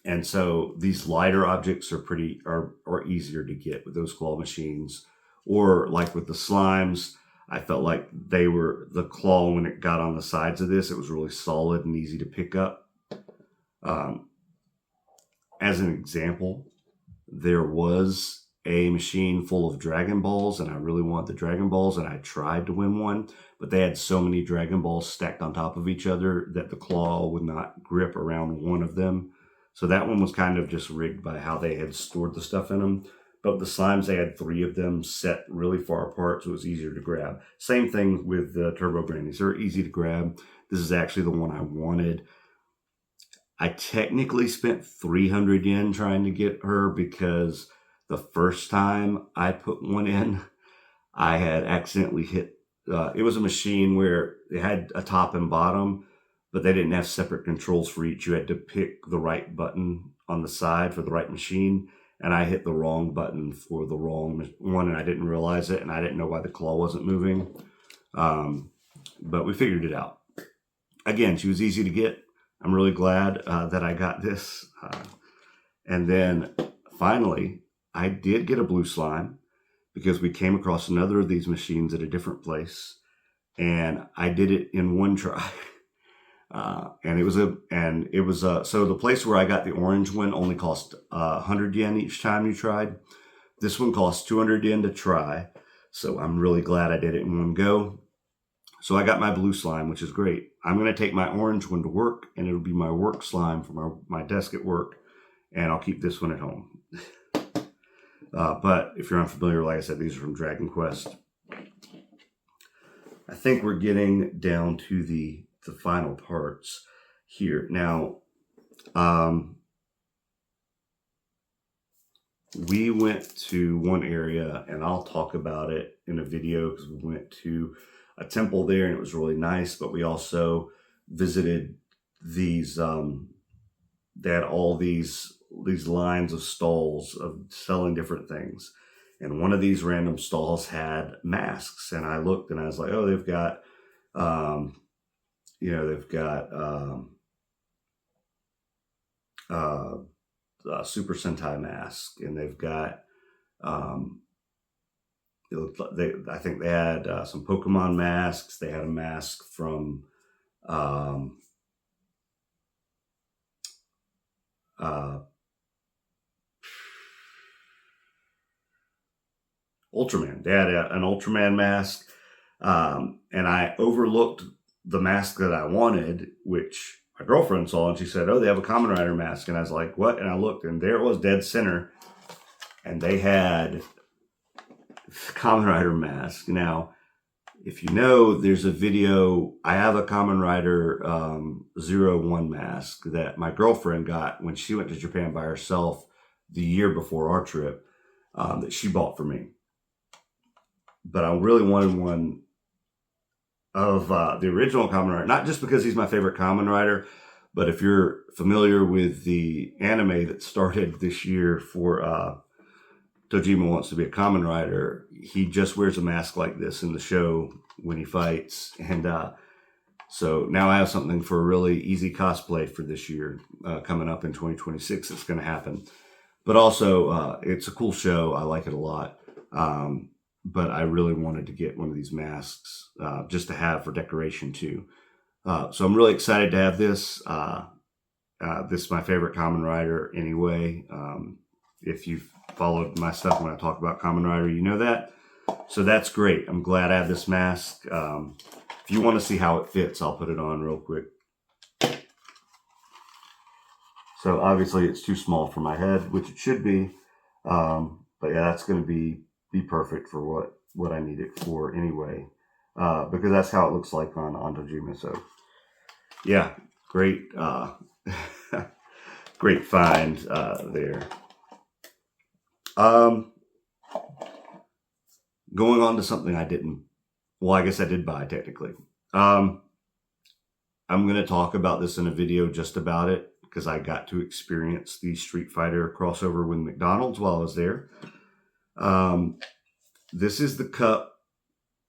And so these lighter objects are easier to get with those claw machines. Or like with the slimes, I felt like the claw, when it got on the sides of this, it was really solid and easy to pick up. As an example, there was a machine full of Dragon Balls, and I really wanted the Dragon Balls, and I tried to win one, but they had so many Dragon Balls stacked on top of each other that the claw would not grip around one of them. So that one was kind of just rigged by how they had stored the stuff in them. But the slimes, they had 3 of them set really far apart, so it was easier to grab. Same thing with the Turbo Grannies. They're easy to grab. This is actually the one I wanted. I technically spent 300 yen trying to get her because the first time I put one in, I had accidentally hit, it was a machine where it had a top and bottom, but they didn't have separate controls for each. You had to pick the right button on the side for the right machine, and I hit the wrong button for the wrong one, and I didn't realize it, and I didn't know why the claw wasn't moving. But we figured it out. Again, she was easy to get. I'm really glad that I got this. And then finally, I did get a blue slime because we came across another of these machines at a different place, and I did it in one try. So the place where I got the orange one only cost 100 yen each time you tried. This one cost 200 yen to try. So I'm really glad I did it in one go. So I got my blue slime, which is great. I'm going to take my orange one to work, and it'll be my work slime for my desk at work, and I'll keep this one at home. But if you're unfamiliar, like I said, these are from Dragon Quest. I think we're getting down to the final parts here. Now, we went to one area, and I'll talk about it in a video because we went to a temple there, and it was really nice. But we also visited these. They had all these lines of stalls of selling different things, and one of these random stalls had masks. And I looked, and I was like, "Oh, they've got, they've got Super Sentai mask, and they've got." I think they had some Pokemon masks. They had a mask from Ultraman. They had an Ultraman mask, and I overlooked the mask that I wanted, which my girlfriend saw, and she said, "Oh, they have a Kamen Rider mask." And I was like, "What?" And I looked, and there it was, dead center, and they had Kamen Rider mask. Now, if you know, there's a video. I have a Kamen Rider 01 mask that my girlfriend got when she went to Japan by herself the year before our trip, that she bought for me. But I really wanted one of the original Kamen Rider, not just because he's my favorite Kamen Rider, but if you're familiar with the anime that started this year for Tojima wants to be a Kamen Rider, he just wears a mask like this in the show when he fights. And so now I have something for a really easy cosplay for this year, coming up in 2026. It's going to happen. But also, it's a cool show. I like it a lot. But I really wanted to get one of these masks just to have for decoration too. So I'm really excited to have this. This is my favorite Kamen Rider anyway. If you've followed my stuff when I talk about Kamen Rider, you know that. So that's great. I'm glad I have this mask. If you want to see how it fits, I'll put it on real quick. So obviously it's too small for my head, which it should be. But yeah, that's going to be perfect for what I need it for anyway. Because that's how it looks like on Tojima. So yeah, great. Great find there. Going on to something I didn't, well, I guess I did buy technically. I'm going to talk about this in a video just about it because I got to experience the Street Fighter crossover with McDonald's while I was there. This is the cup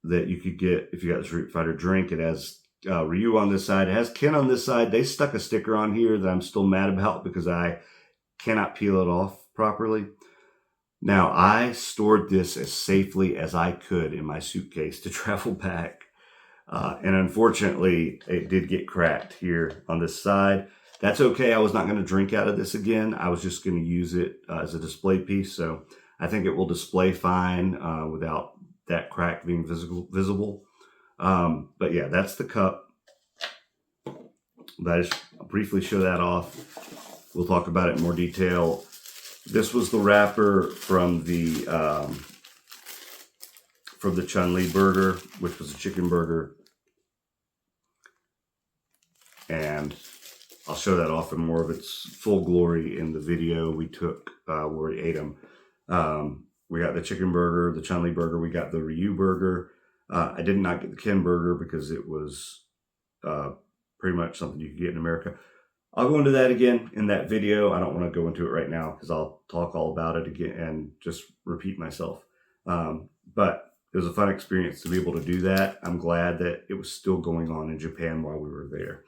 that you could get if you got the Street Fighter drink. It has Ryu on this side. It has Ken on this side. They stuck a sticker on here that I'm still mad about because I cannot peel it off properly. Now, I stored this as safely as I could in my suitcase to travel back. And unfortunately, it did get cracked here on this side. That's okay. I was not going to drink out of this again. I was just going to use it as a display piece. So I think it will display fine without that crack being visible. But yeah, that's the cup. But I just briefly show that off. We'll talk about it in more detail. This was the wrapper from the Chun-Li burger, which was a chicken burger. And I'll show that off in more of its full glory in the video we took where we ate them. We got the chicken burger, the Chun-Li burger. We got the Ryu burger. I did not get the Ken burger because it was pretty much something you could get in America. I'll go into that again in that video. I don't want to go into it right now because I'll talk all about it again and just repeat myself. But it was a fun experience to be able to do that. I'm glad that it was still going on in Japan while we were there.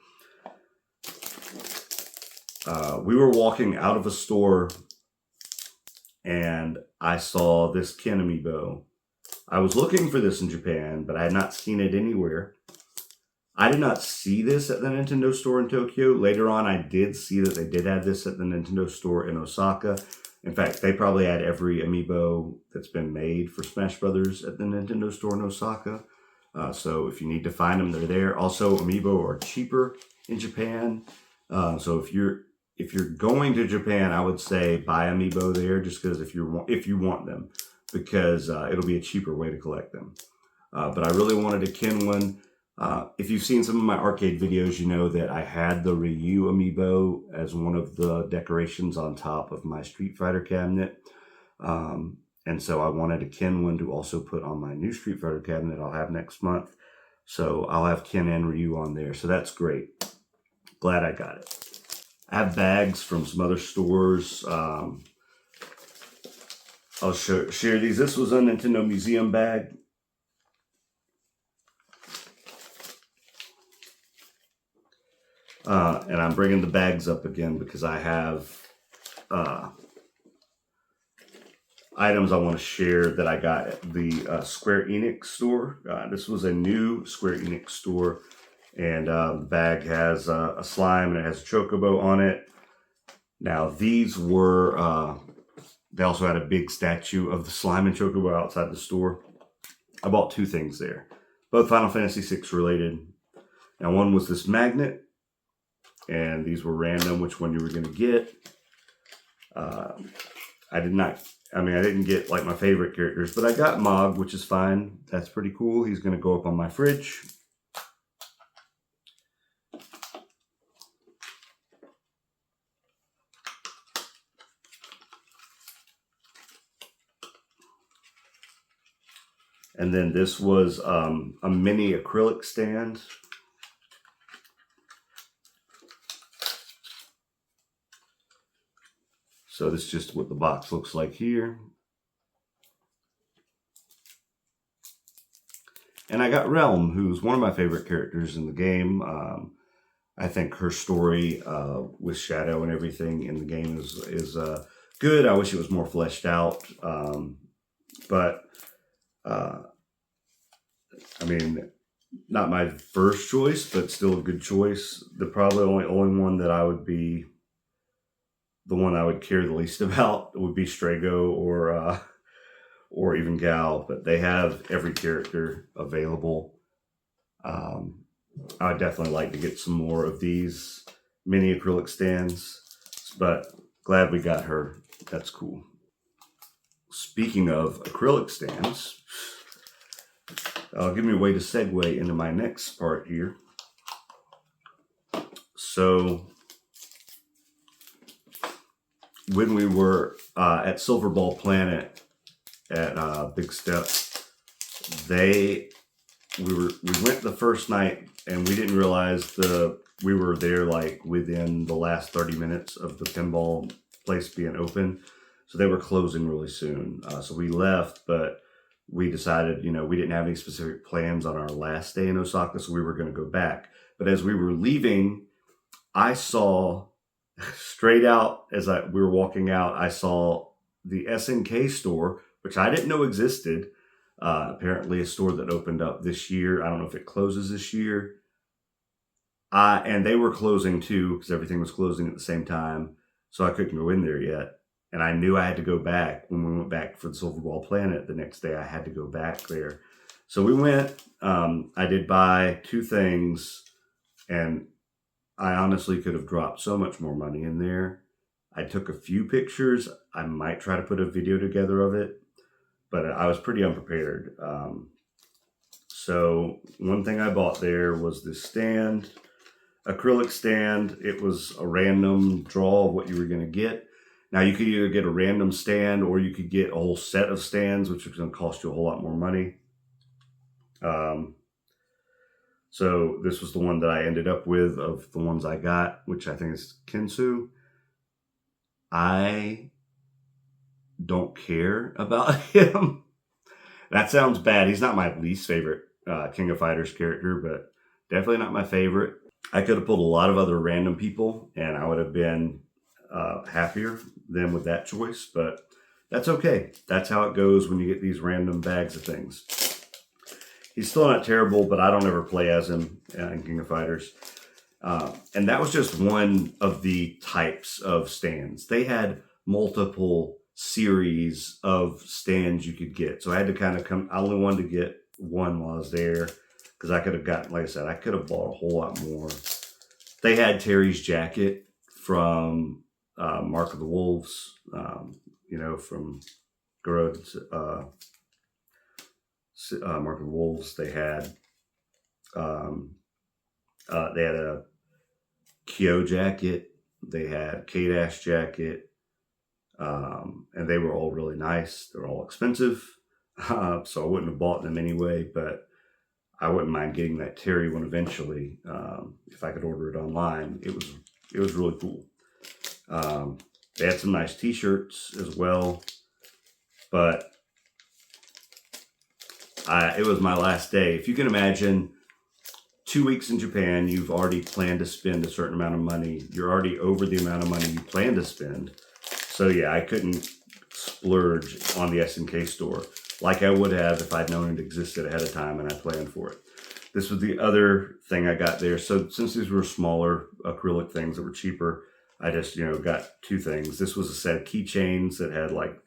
We were walking out of a store and I saw this Ken amiibo. I was looking for this in Japan, but I had not seen it anywhere. I did not see this at the Nintendo store in Tokyo. Later on, I did see that they did have this at the Nintendo store in Osaka. In fact, they probably had every amiibo that's been made for Smash Brothers at the Nintendo store in Osaka. So if you need to find them, they're there. Also, amiibo are cheaper in Japan. So if you're going to Japan, I would say buy amiibo there, just because if you want them, because it'll be a cheaper way to collect them. But I really wanted a Ken one. If you've seen some of my arcade videos, you know that I had the Ryu amiibo as one of the decorations on top of my Street Fighter cabinet. And so I wanted a Ken one to also put on my new Street Fighter cabinet I'll have next month. So I'll have Ken and Ryu on there. So that's great. Glad I got it. I have bags from some other stores. I'll share these. This was a Nintendo Museum bag. And I'm bringing the bags up again because I have items I want to share that I got at the Square Enix store. This was a new Square Enix store, and the bag has a slime and it has a chocobo on it. Now these were, they also had a big statue of the slime and chocobo outside the store. I bought two things there, both Final Fantasy VI related. Now one was this magnet, and these were random which one you were going to get. I didn't get like my favorite characters, but I got Mog, which is fine. That's pretty cool. He's going to go up on my fridge. And then this was a mini acrylic stand. So this is just what the box looks like here. And I got Realm, who's one of my favorite characters in the game. I think her story with Shadow and everything in the game is good. I wish it was more fleshed out. But, I mean, not my first choice, but still a good choice. The probably only one that I would be the one I would care the least about would be Strago or even Gal, but they have every character available. I would definitely like to get some more of these mini acrylic stands, but glad we got her. That's cool. Speaking of acrylic stands, give me a way to segue into my next part here. So, when we were at Silver Ball Planet at Big Step, we went the first night and we didn't realize we were there like within the last 30 minutes of the pinball place being open, so they were closing really soon. So we left, but we decided, we didn't have any specific plans on our last day in Osaka, so we were going to go back. But as we were leaving, I saw straight out as we were walking out, I saw the SNK store, which I didn't know existed. Apparently a store that opened up this year. I don't know if it closes this year. And they were closing too, because everything was closing at the same time. So I couldn't go in there yet. And I knew I had to go back when we went back for the Silver Ball Planet the next day. I had to go back there. So we went. I did buy 2 things, and I honestly could have dropped so much more money in there. I took a few pictures. I might try to put a video together of it, but I was pretty unprepared. So one thing I bought there was this stand, acrylic stand. It was a random draw of what you were going to get. Now you could either get a random stand or you could get a whole set of stands, which was going to cost you a whole lot more money. So this was the one that I ended up with of the ones I got, which I think is Kinsu. I don't care about him. That sounds bad. He's not my least favorite King of Fighters character, but definitely not my favorite. I could have pulled a lot of other random people, and I would have been happier than with that choice, but that's okay. That's how it goes when you get these random bags of things. He's still not terrible, but I don't ever play as him in King of Fighters. And that was just one of the types of stands. They had multiple series of stands you could get. So I had to kind of I only wanted to get one while I was there, because I could have gotten, like I said, I could have bought a whole lot more. They had Terry's jacket from Mark of the Wolves, from Garrod's Mark of the Wolves. They had a Kyo jacket. They had K-Dash jacket. And they were all really nice. They're all expensive. So I wouldn't have bought them anyway, but I wouldn't mind getting that Terry one eventually. If I could order it online. It was really cool. They had some nice t-shirts as well, but it was my last day. If you can imagine, 2 weeks in Japan, you've already planned to spend a certain amount of money. You're already over the amount of money you plan to spend. So yeah, I couldn't splurge on the SNK store like I would have if I'd known it existed ahead of time and I planned for it. This was the other thing I got there. So since these were smaller acrylic things that were cheaper, I just, got 2 things. This was a set of keychains that had like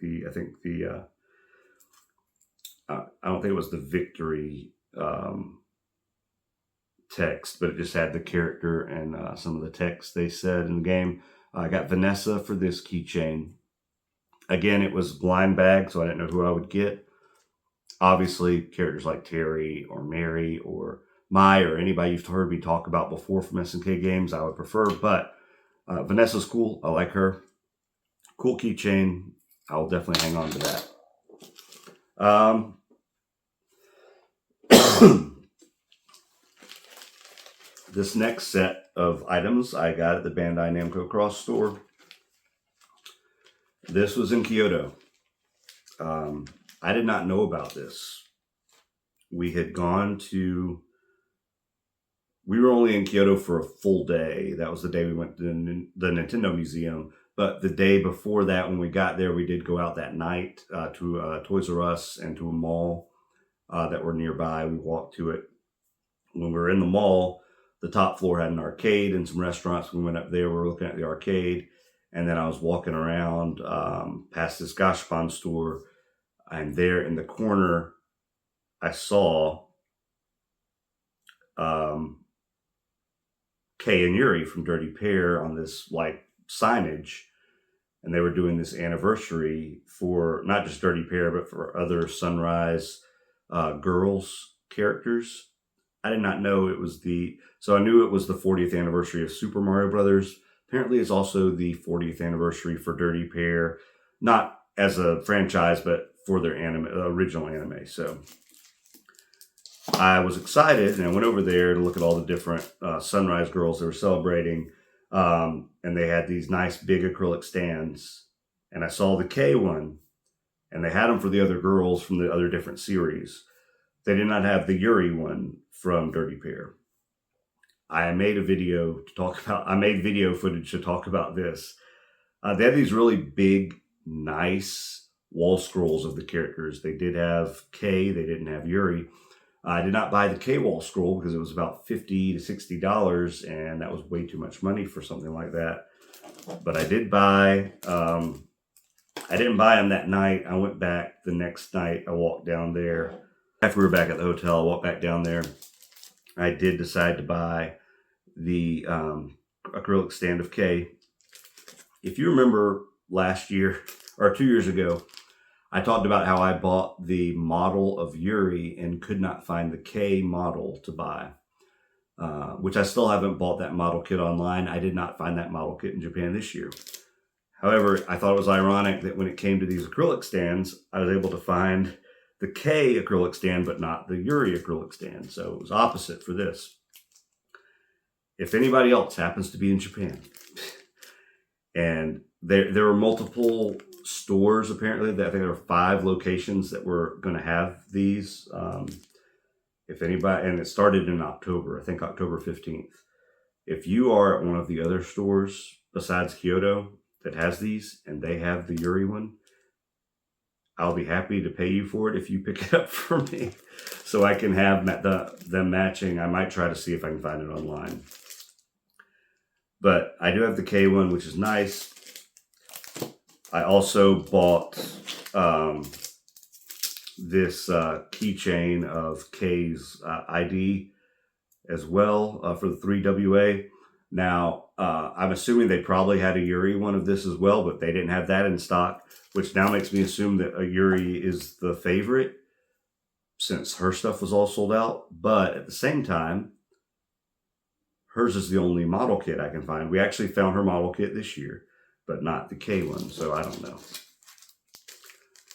I don't think it was the victory text, but it just had the character and some of the text they said in the game. I got Vanessa for this keychain. Again, it was blind bag, so I didn't know who I would get. Obviously, characters like Terry or Mary or Mai or anybody you've heard me talk about before from SNK games, I would prefer. But Vanessa's cool. I like her. Cool keychain. I'll definitely hang on to that. This next set of items I got at the Bandai Namco Cross store. This was in Kyoto. I did not know about this we had gone to. We were only in Kyoto for a full day. That was the day we went to the Nintendo Museum. But the day before that, when we got there, we did go out that night to Toys R Us and to a mall that were nearby. We walked to it. When we were in the mall, the top floor had an arcade and some restaurants. We went up there. We were looking at the arcade. And then I was walking around past this Gashapon store. And there in the corner, I saw Kay and Yuri from Dirty Pair on this like signage, and they were doing this anniversary for not just Dirty Pair but for other Sunrise girls characters. I did not know it was so I knew it was the 40th anniversary of Super Mario Brothers. Apparently it's also the 40th anniversary for Dirty Pair, not as a franchise but for their original anime. So I was excited, and I went over there to look at all the different Sunrise girls they were celebrating, and they had these nice big acrylic stands, and I saw the K one, and they had them for the other girls from the other different series. They did not have the Yuri one from Dirty Pair. I made video footage to talk about this. They had these really big, nice wall scrolls of the characters. They did have K, they didn't have Yuri. I did not buy the K-Wall scroll because it was about $50 to $60, and that was way too much money for something like that. But I did buy, I didn't buy them that night. I went back the next night. I walked down there. After we were back at the hotel, I walked back down there. I did decide to buy the acrylic stand of K. If you remember last year, or 2 years ago, I talked about how I bought the model of Yuri and could not find the K model to buy, which I still haven't bought that model kit online. I did not find that model kit in Japan this year. However, I thought it was ironic that when it came to these acrylic stands, I was able to find the K acrylic stand, but not the Yuri acrylic stand. So it was opposite for this. If anybody else happens to be in Japan, and there were multiple stores apparently, I think there were 5 locations that were going to have these. If anybody, and it started in October, I think October 15th. If you are at one of the other stores besides Kyoto that has these and they have the Yuri one, I'll be happy to pay you for it if you pick it up for me so I can have them matching. I might try to see if I can find it online. But I do have the K one, which is nice. I also bought this keychain of K's ID as well for the 3WA. Now, I'm assuming they probably had a Yuri one of this as well, but they didn't have that in stock, which now makes me assume that a Yuri is the favorite since her stuff was all sold out. But at the same time, hers is the only model kit I can find. We actually found her model kit this year, but not the K one, so I don't know.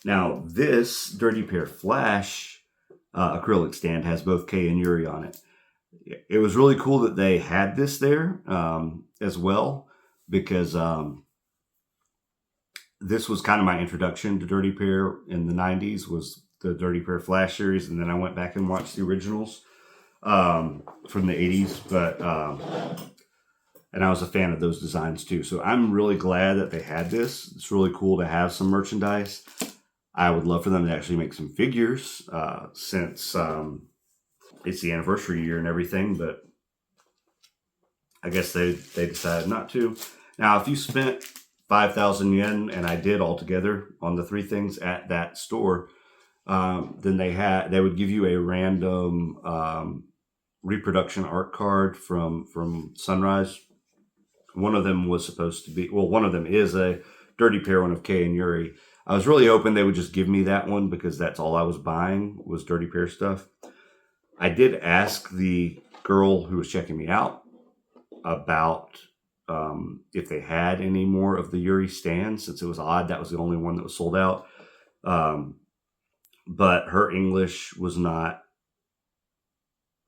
Now, this Dirty Pair Flash acrylic stand has both K and Yuri on it. It was really cool that they had this there as well, because this was kind of my introduction to Dirty Pair in the 90s, was the Dirty Pair Flash series, and then I went back and watched the originals from the 80s, but and I was a fan of those designs too. So I'm really glad that they had this. It's really cool to have some merchandise. I would love for them to actually make some figures since it's the anniversary year and everything, but I guess they decided not to. Now, if you spent 5,000 yen, and I did altogether on the 3 things at that store, then they would give you a random reproduction art card from Sunrise. One of them was supposed to be, well, one of them is a Dirty Pair one of Kay and Yuri. I was really hoping they would just give me that one because that's all I was buying was Dirty Pair stuff. I did ask the girl who was checking me out about if they had any more of the Yuri stands, since it was odd that was the only one that was sold out. But her English was not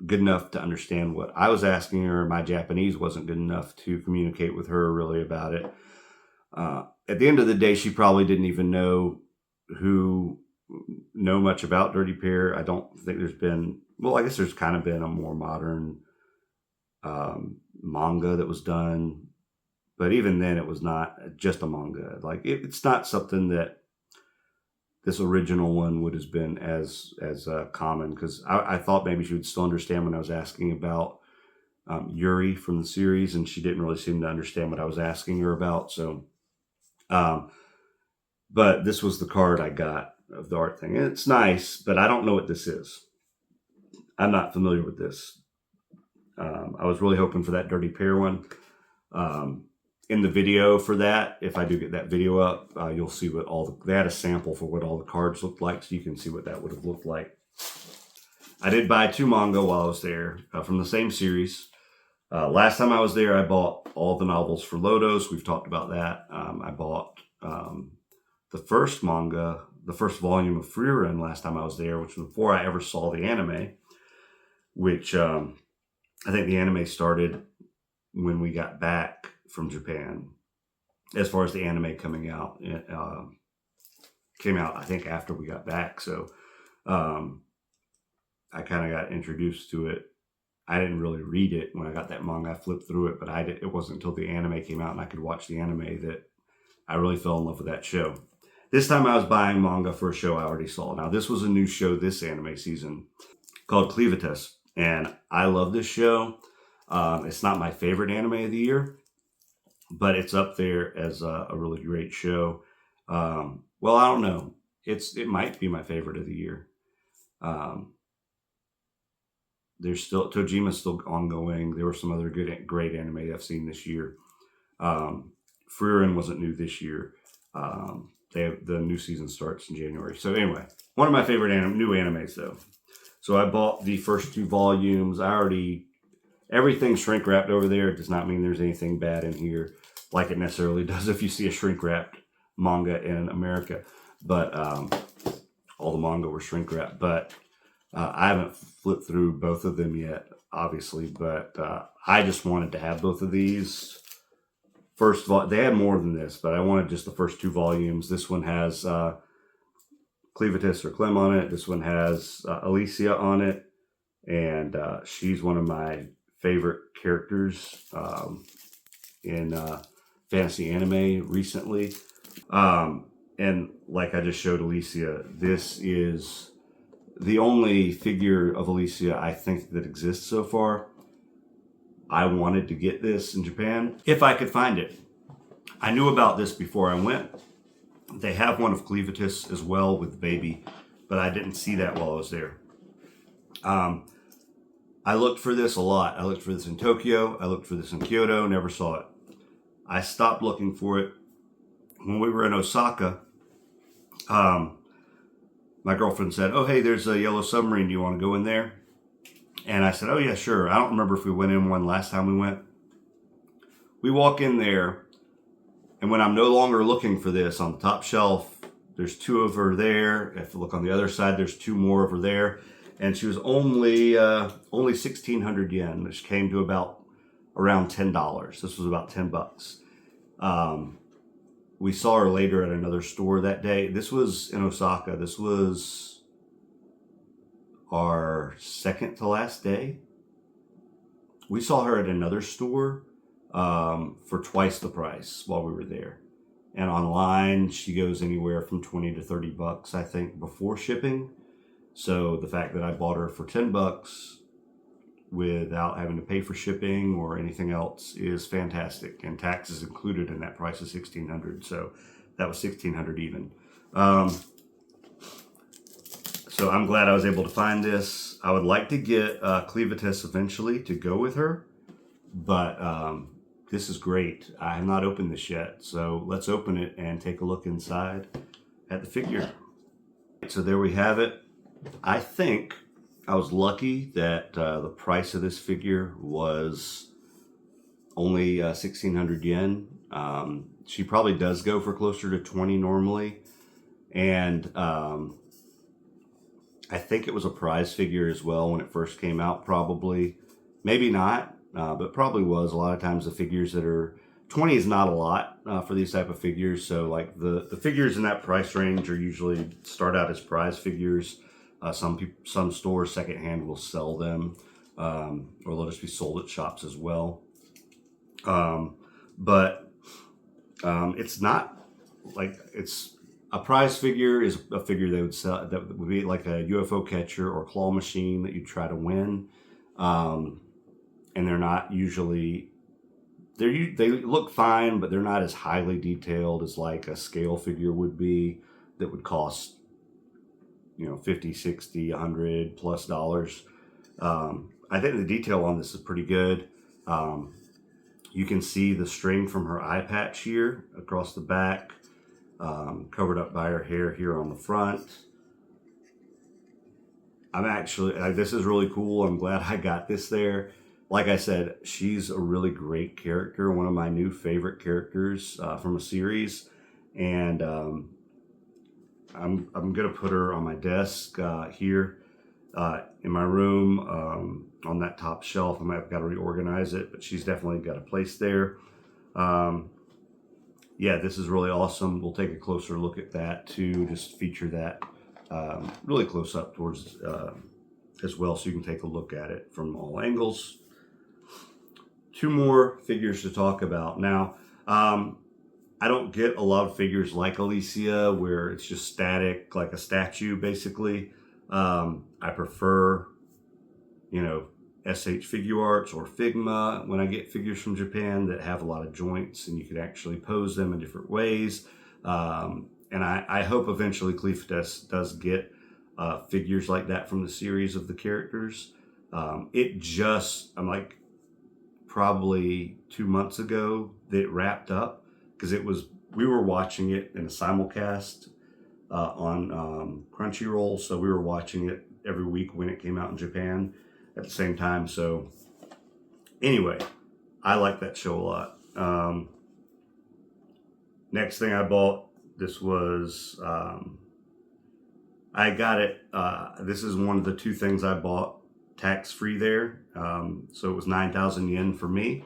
good enough to understand what I was asking her. My Japanese wasn't good enough to communicate with her really about it. At the end of the day, she probably didn't even know who know much about Dirty Pair. I don't think there's been, well, I guess there's kind of been a more modern manga that was done, but even then it was not just a manga. Like it's not something that this original one would have been as common, because I thought maybe she would still understand when I was asking about Yuri from the series, and she didn't really seem to understand what I was asking her about. So, but this was the card I got of the art thing, and it's nice, but I don't know what this is. I'm not familiar with this. I was really hoping for that Dirty Pair one. In the video for that, if I do get that video up, you'll see what they had a sample for what all the cards looked like, so you can see what that would have looked like. I did buy 2 manga while I was there from the same series. Last time I was there, I bought all the novels for Lodos. We've talked about that. I bought the first manga, the first volume of Frieren last time I was there, which was before I ever saw the anime, which I think the anime started when we got back from Japan. As far as the anime coming out, it came out, I think, after we got back. So I kind of got introduced to it. I didn't really read it when I got that manga. I flipped through it, but it wasn't until the anime came out and I could watch the anime that I really fell in love with that show. This time I was buying manga for a show I already saw. Now, this was a new show this anime season called Clevatess, and I love this show. It's not my favorite anime of the year, but it's up there as a really great show. Well, I don't know. It might be my favorite of the year. There's still, Tojima's still ongoing. There were some other great anime I've seen this year. Frieren wasn't new this year. The new season starts in January. So anyway, one of my favorite new animes though. So I bought the first 2 volumes. Everything's shrink wrapped over there. It does not mean there's anything bad in here, like it necessarily does if you see a shrink wrapped manga in America. But all the manga were shrink wrapped. But I haven't flipped through both of them yet, obviously. But I just wanted to have both of these. First of all, they had more than this, but I wanted just the first 2 volumes. This one has Clevatess or Clem on it. This one has Alicia on it. And she's one of my favorite characters in fantasy anime recently. And like I just showed Alicia, this is the only figure of Alicia I think that exists so far. I wanted to get this in Japan if I could find it. I knew about this before I went. They have one of Clevatess as well with the baby, but I didn't see that while I was there. I looked for this a lot. I looked for this in Tokyo. I looked for this in Kyoto. Never saw it. I stopped looking for it when we were in Osaka. My girlfriend said, "Oh, hey, there's a yellow submarine. Do you want to go in there?" And I said, "Oh, yeah, sure." I don't remember if we went in one last time we went. We walk in there, and when I'm no longer looking for this on the top shelf, there's 2 of her there. If you look on the other side, there's 2 more of her there. And she was only 1,600 yen, which came to around $10. This was about $10. We saw her later at another store that day. This was in Osaka. This was our second to last day. We saw her at another store for twice the price while we were there. And online, she goes anywhere from $20 to $30, I think, before shipping. So the fact that I bought her for $10 without having to pay for shipping or anything else is fantastic. And taxes included in that price of $1,600. So that was $1,600 even. So I'm glad I was able to find this. I would like to get Clevatess eventually to go with her. But this is great. I have not opened this yet. So let's open it and take a look inside at the figure. So there we have it. I think I was lucky that the price of this figure was only 1,600 yen. She probably does go for closer to 20 normally. And I think it was a prize figure as well when it first came out, probably. Maybe not, but probably was. A lot of times the figures that are $20 is not a lot for these type of figures. So like the figures in that price range are usually start out as prize figures. Some stores secondhand will sell them, or they'll just be sold at shops as well. But it's not like it's a prize figure is a figure they would sell that would be like a UFO catcher or claw machine that you try to win, and they're not usually. They look fine, but they're not as highly detailed as like a scale figure would be that would cost, you know, 50, 60, 100 plus dollars. I think the detail on this is pretty good. You can see the string from her eye patch here across the back, covered up by her hair here on the front. This is really cool. I'm glad I got this there. Like I said, she's a really great character, one of my new favorite characters from a series, and I'm gonna put her on my desk here in my room on that top shelf. I've got to reorganize it, but she's definitely got a place there. Yeah, this is really awesome. We'll take a closer look at that too. Just feature that really close up towards as well, so you can take a look at it from all angles. Two more figures to talk about. Now, I don't get a lot of figures like Alicia where it's just static, like a statue, basically. I prefer, you know, SH Figure Arts or Figma when I get figures from Japan that have a lot of joints and you can actually pose them in different ways. And I hope eventually Clevatess does get figures like that from the series of the characters. I'm like, probably 2 months ago that it wrapped up, because we were watching it in a simulcast on Crunchyroll, so we were watching it every week when it came out in Japan at the same time. So anyway, I like that show a lot. Next thing I bought, this was I got it. This is one of the two things I bought tax free there. So it was 9,000 yen for me.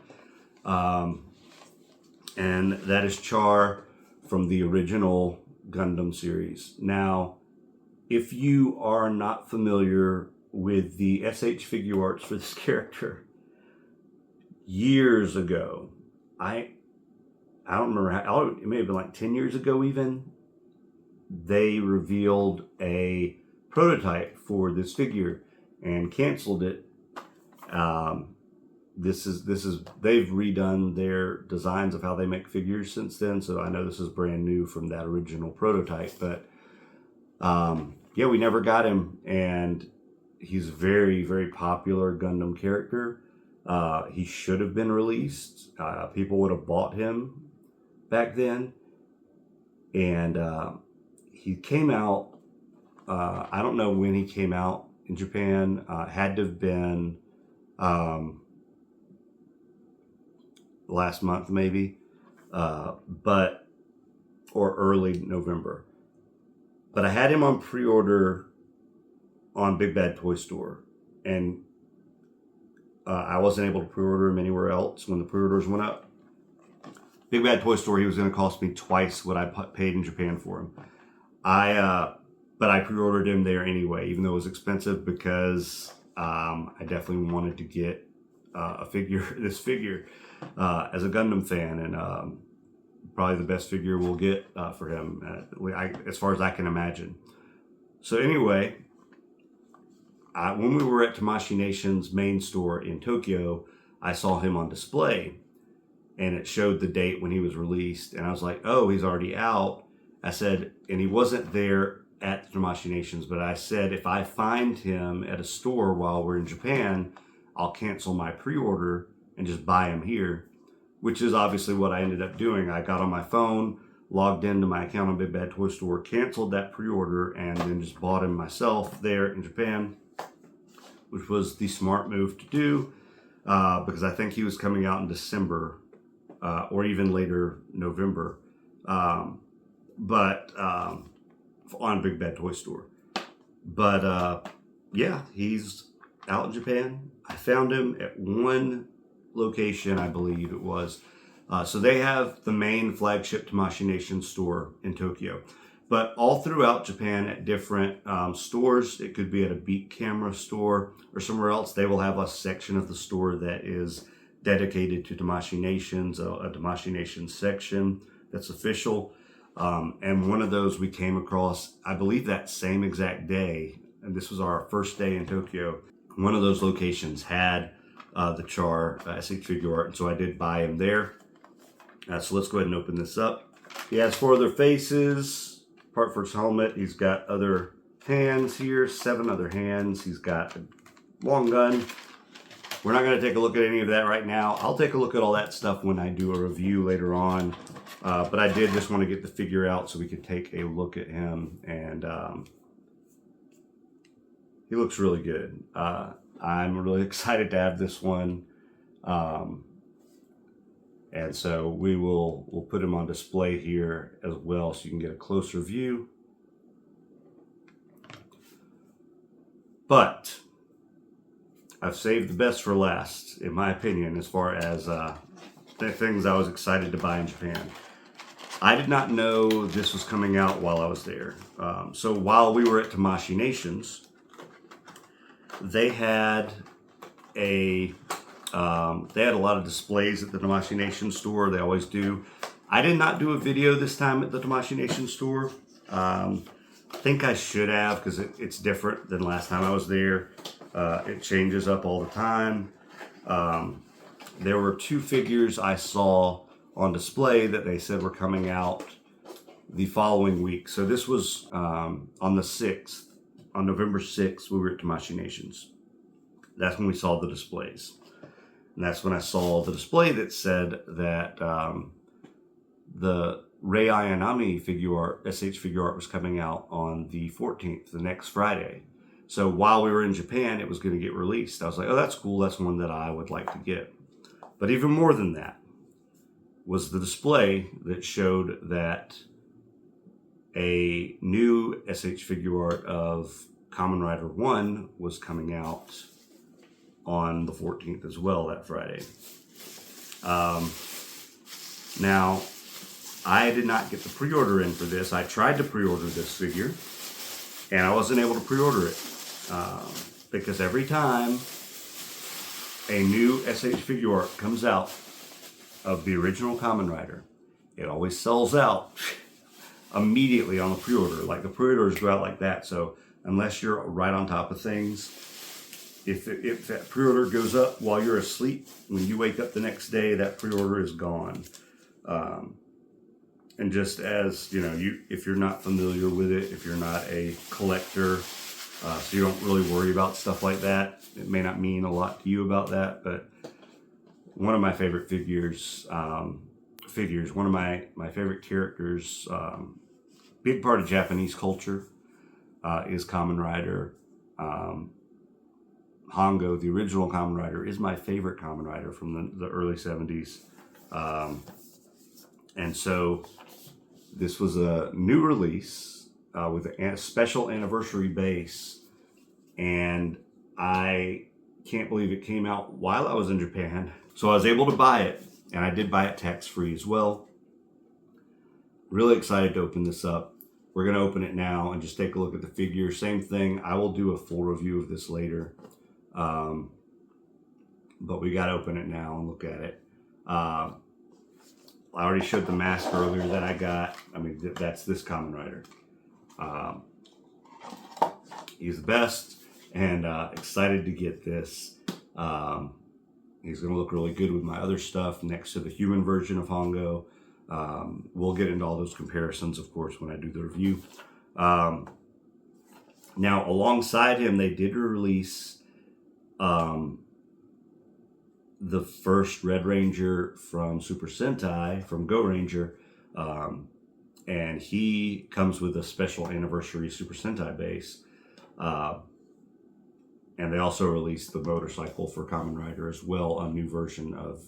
And that is Char from the original Gundam series. Now, if you are not familiar with the SH Figure Arts for this character, years ago, I don't remember how, it may have been like 10 years ago even, they revealed a prototype for this figure and canceled it. They've redone their designs of how they make figures since then, so I know this is brand new from that original prototype. But yeah, we never got him, and he's a very, very popular Gundam character. He should have been released. People would have bought him back then, and he came out. I don't know when he came out in Japan. Had to have been last month maybe, or early November. But I had him on pre-order on Big Bad Toy Store, and I wasn't able to pre-order him anywhere else when the pre-orders went up. Big Bad Toy Store, he was going to cost me twice what I paid in Japan for him. But I pre-ordered him there anyway, even though it was expensive, because I definitely wanted to get this figure as a Gundam fan, and probably the best figure we'll get for him, as far as I can imagine. So anyway, when we were at Tamashii Nation's main store in Tokyo, I saw him on display, and it showed the date when he was released, and I was like, oh, he's already out. I said, and he wasn't there at Tamashii Nation's, but I said, if I find him at a store while we're in Japan, I'll cancel my pre-order and just buy him here, which is obviously what I ended up doing. I got on my phone, logged into my account on Big Bad Toy Store, canceled that pre-order, and then just bought him myself there in Japan, which was the smart move to do, because I think he was coming out in December, or even later November, but on Big Bad Toy Store. But yeah, he's out in Japan. I found him at one location, I believe it was, So they have the main flagship Tamashii Nation store in Tokyo. But all throughout Japan at different stores, it could be at a Beat Camera store or somewhere else, they will have a section of the store that is dedicated to Tamashii Nations, a Tamashii Nations section that's official. And one of those we came across, I believe that same exact day, and this was our first day in Tokyo, one of those locations had the Char SH figure art, and so I did buy him there. So let's go ahead and open this up. He has 4 other faces. Apart from his helmet, he's got other hands here, 7 other hands. He's got a long gun. We're not going to take a look at any of that right now. I'll take a look at all that stuff when I do a review later on. But I did just want to get the figure out so we could take a look at him. And he looks really good. I'm really excited to have this one. And so we'll put him on display here as well so you can get a closer view. But I've saved the best for last, in my opinion, as far as the things I was excited to buy in Japan. I did not know this was coming out while I was there. So while we were at Tamashii Nations, they had a lot of displays at the Tamashii Nation store. They always do. I did not do a video this time at the Tamashii Nation store. I think I should have, because it's different than last time I was there. It changes up all the time. There were 2 figures I saw on display that they said were coming out the following week. So this was on the 6th. On November 6th, we were at Tamashii Nations. That's when we saw the displays. And that's when I saw the display that said that the Rei Ayanami figure art, SH figure art, was coming out on the 14th, the next Friday. So while we were in Japan, it was going to get released. I was like, oh, that's cool. That's one that I would like to get. But even more than that was the display that showed that a new SH figure art of Kamen Rider 1 was coming out on the 14th as well, that Friday. Now, I did not get the pre-order in for this. I tried to pre-order this figure, and I wasn't able to pre-order it. Because every time a new SH figure art comes out of the original Kamen Rider, it always sells out immediately on the pre-order. Like, the pre-orders go out like that. So unless you're right on top of things, if that pre-order goes up while you're asleep, when you wake up the next day, that pre-order is gone. And just as, you know, if you're not familiar with it, if you're not a collector, so you don't really worry about stuff like that, it may not mean a lot to you about that, but one of my favorite figures, one of my favorite characters, big part of Japanese culture, is Kamen Rider. Hongo, the original Kamen Rider, is my favorite Kamen Rider from the early 70s. And so this was a new release with a special anniversary base, and I can't believe it came out while I was in Japan. So I was able to buy it, and I did buy it tax-free as well. Really excited to open this up. We're going to open it now and just take a look at the figure. Same thing, I will do a full review of this later. But we got to open it now and look at it. I already showed the mask earlier that I got. I mean, that's this Kamen Rider. He's the best, and excited to get this. He's going to look really good with my other stuff next to the human version of Hongo. We'll get into all those comparisons, of course, when I do the review. Now, alongside him, they did release the first Red Ranger from Super Sentai, from Go Ranger, and he comes with a special anniversary Super Sentai base. And they also released the motorcycle for Kamen Rider as well, a new version of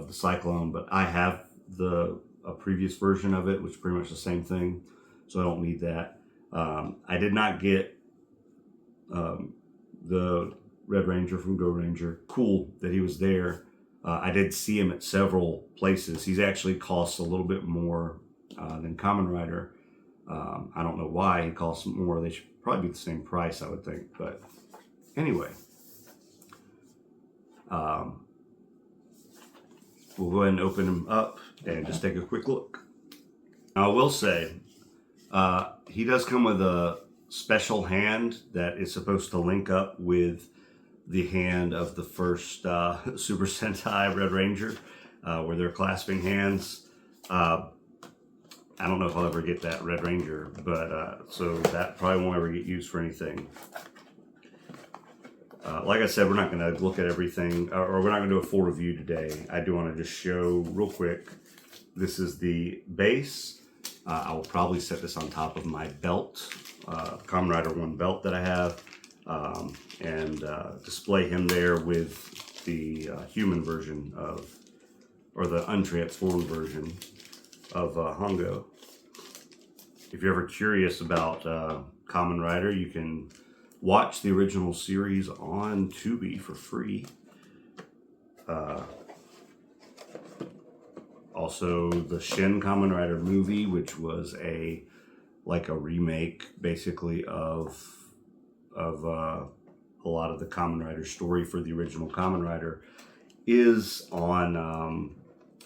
the Cyclone, but I have a previous version of it, which is pretty much the same thing, so I don't need that. I did not get the Red Ranger from Go Ranger. Cool that he was there. I did see him at several places. He's actually costs a little bit more than Kamen Rider. I don't know why he costs more. They should probably be the same price, I would think. But anyway, we'll go ahead and open him up and just take a quick look. Now, I will say, he does come with a special hand that is supposed to link up with the hand of the first Super Sentai Red Ranger, where they're clasping hands. I don't know if I'll ever get that Red Ranger, but so that probably won't ever get used for anything. Like I said, we're not going to look at everything, or we're not going to do a full review today. I do want to just show real quick. This is the base. I will probably set this on top of my belt, Kamen Rider 1 belt that I have, and display him there with the human version of, or the untransformed version of Hongo. If you're ever curious about Kamen Rider, you can watch the original series on Tubi for free. Also, the Shin Kamen Rider movie, which was like a remake, basically, of a lot of the Kamen Rider story for the original Kamen Rider, is on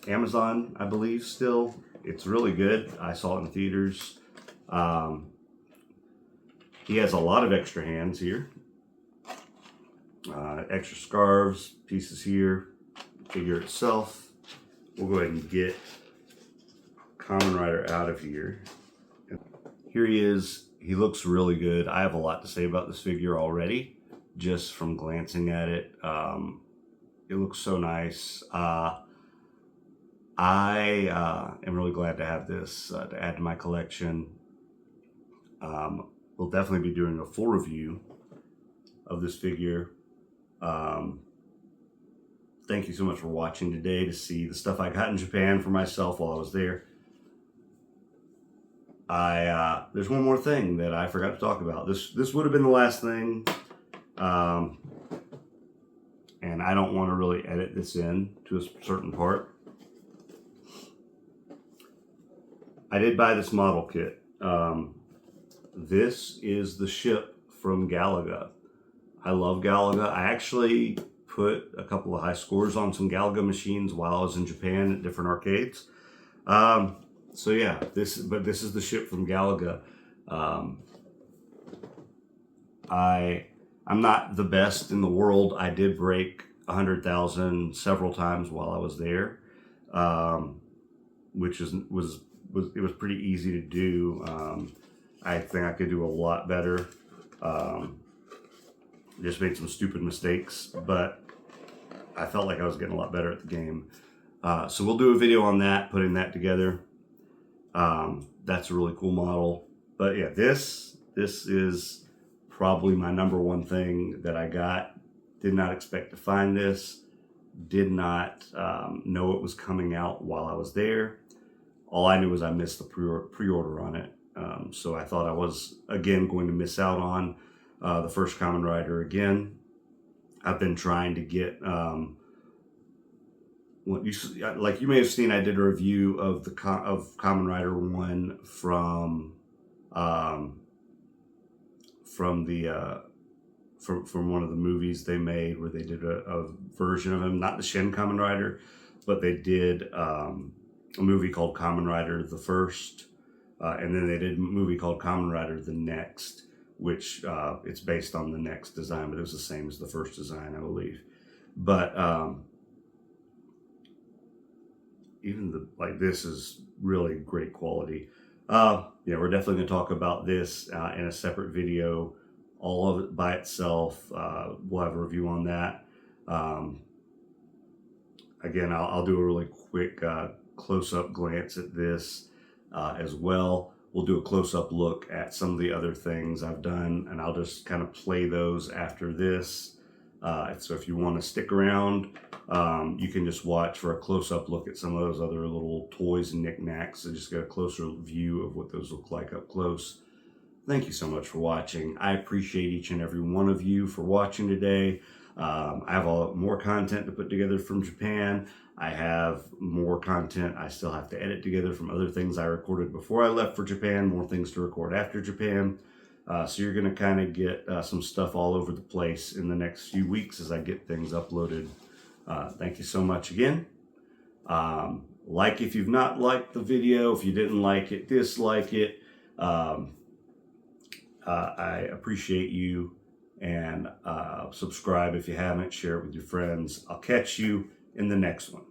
Amazon, I believe, still. It's really good. I saw it in theaters. He has a lot of extra hands here. Extra scarves, pieces here, figure itself. We'll go ahead and get Kamen Rider out of here. Here he is. He looks really good. I have a lot to say about this figure already, just from glancing at it. It looks so nice. I am really glad to have this to add to my collection. We'll definitely be doing a full review of this figure. Thank you so much for watching today to see the stuff I got in Japan for myself while I was there. There's one more thing that I forgot to talk about. This would have been the last thing, and I don't want to really edit this in to a certain part. I did buy this model kit. This is the ship from Galaga. I love Galaga. I actually put a couple of high scores on some Galaga machines while I was in Japan at different arcades. So yeah, this is the ship from Galaga. I'm not the best in the world. I did break 100,000 several times while I was there, which was pretty easy to do. I think I could do a lot better. Just made some stupid mistakes, but I felt like I was getting a lot better at the game. So we'll do a video on that, putting that together. That's a really cool model. But yeah, this is probably my number one thing that I got. Did not expect to find this. Did not know it was coming out while I was there. All I knew was I missed the pre-order on it. So I thought I was, again, going to miss out on the first Kamen Rider again. I've been trying to get, like you may have seen, I did a review of Kamen Rider 1 from one of the movies they made, where they did a version of him, not the Shin Kamen Rider, but they did a movie called Kamen Rider the First, and then they did a movie called Kamen Rider the Next, which it's based on the Next design, but it was the same as the first design, I believe. But even this is really great quality. Yeah, we're definitely going to talk about this in a separate video, all of it by itself. We'll have a review on that. Again, I'll do a really quick close-up glance at this as well. We'll do a close-up look at some of the other things I've done, and I'll just kind of play those after this. So if you want to stick around, you can just watch for a close-up look at some of those other little toys and knickknacks and just get a closer view of what those look like up close. Thank you so much for watching. I appreciate each and every one of you for watching today. I have more content to put together from Japan. I have more content I still have to edit together from other things I recorded before I left for Japan, more things to record after Japan. So you're going to kind of get some stuff all over the place in the next few weeks as I get things uploaded. Thank you so much again. Like if you've not liked the video, if you didn't like it, dislike it. I appreciate you, and subscribe if you haven't, share it with your friends. I'll catch you in the next one.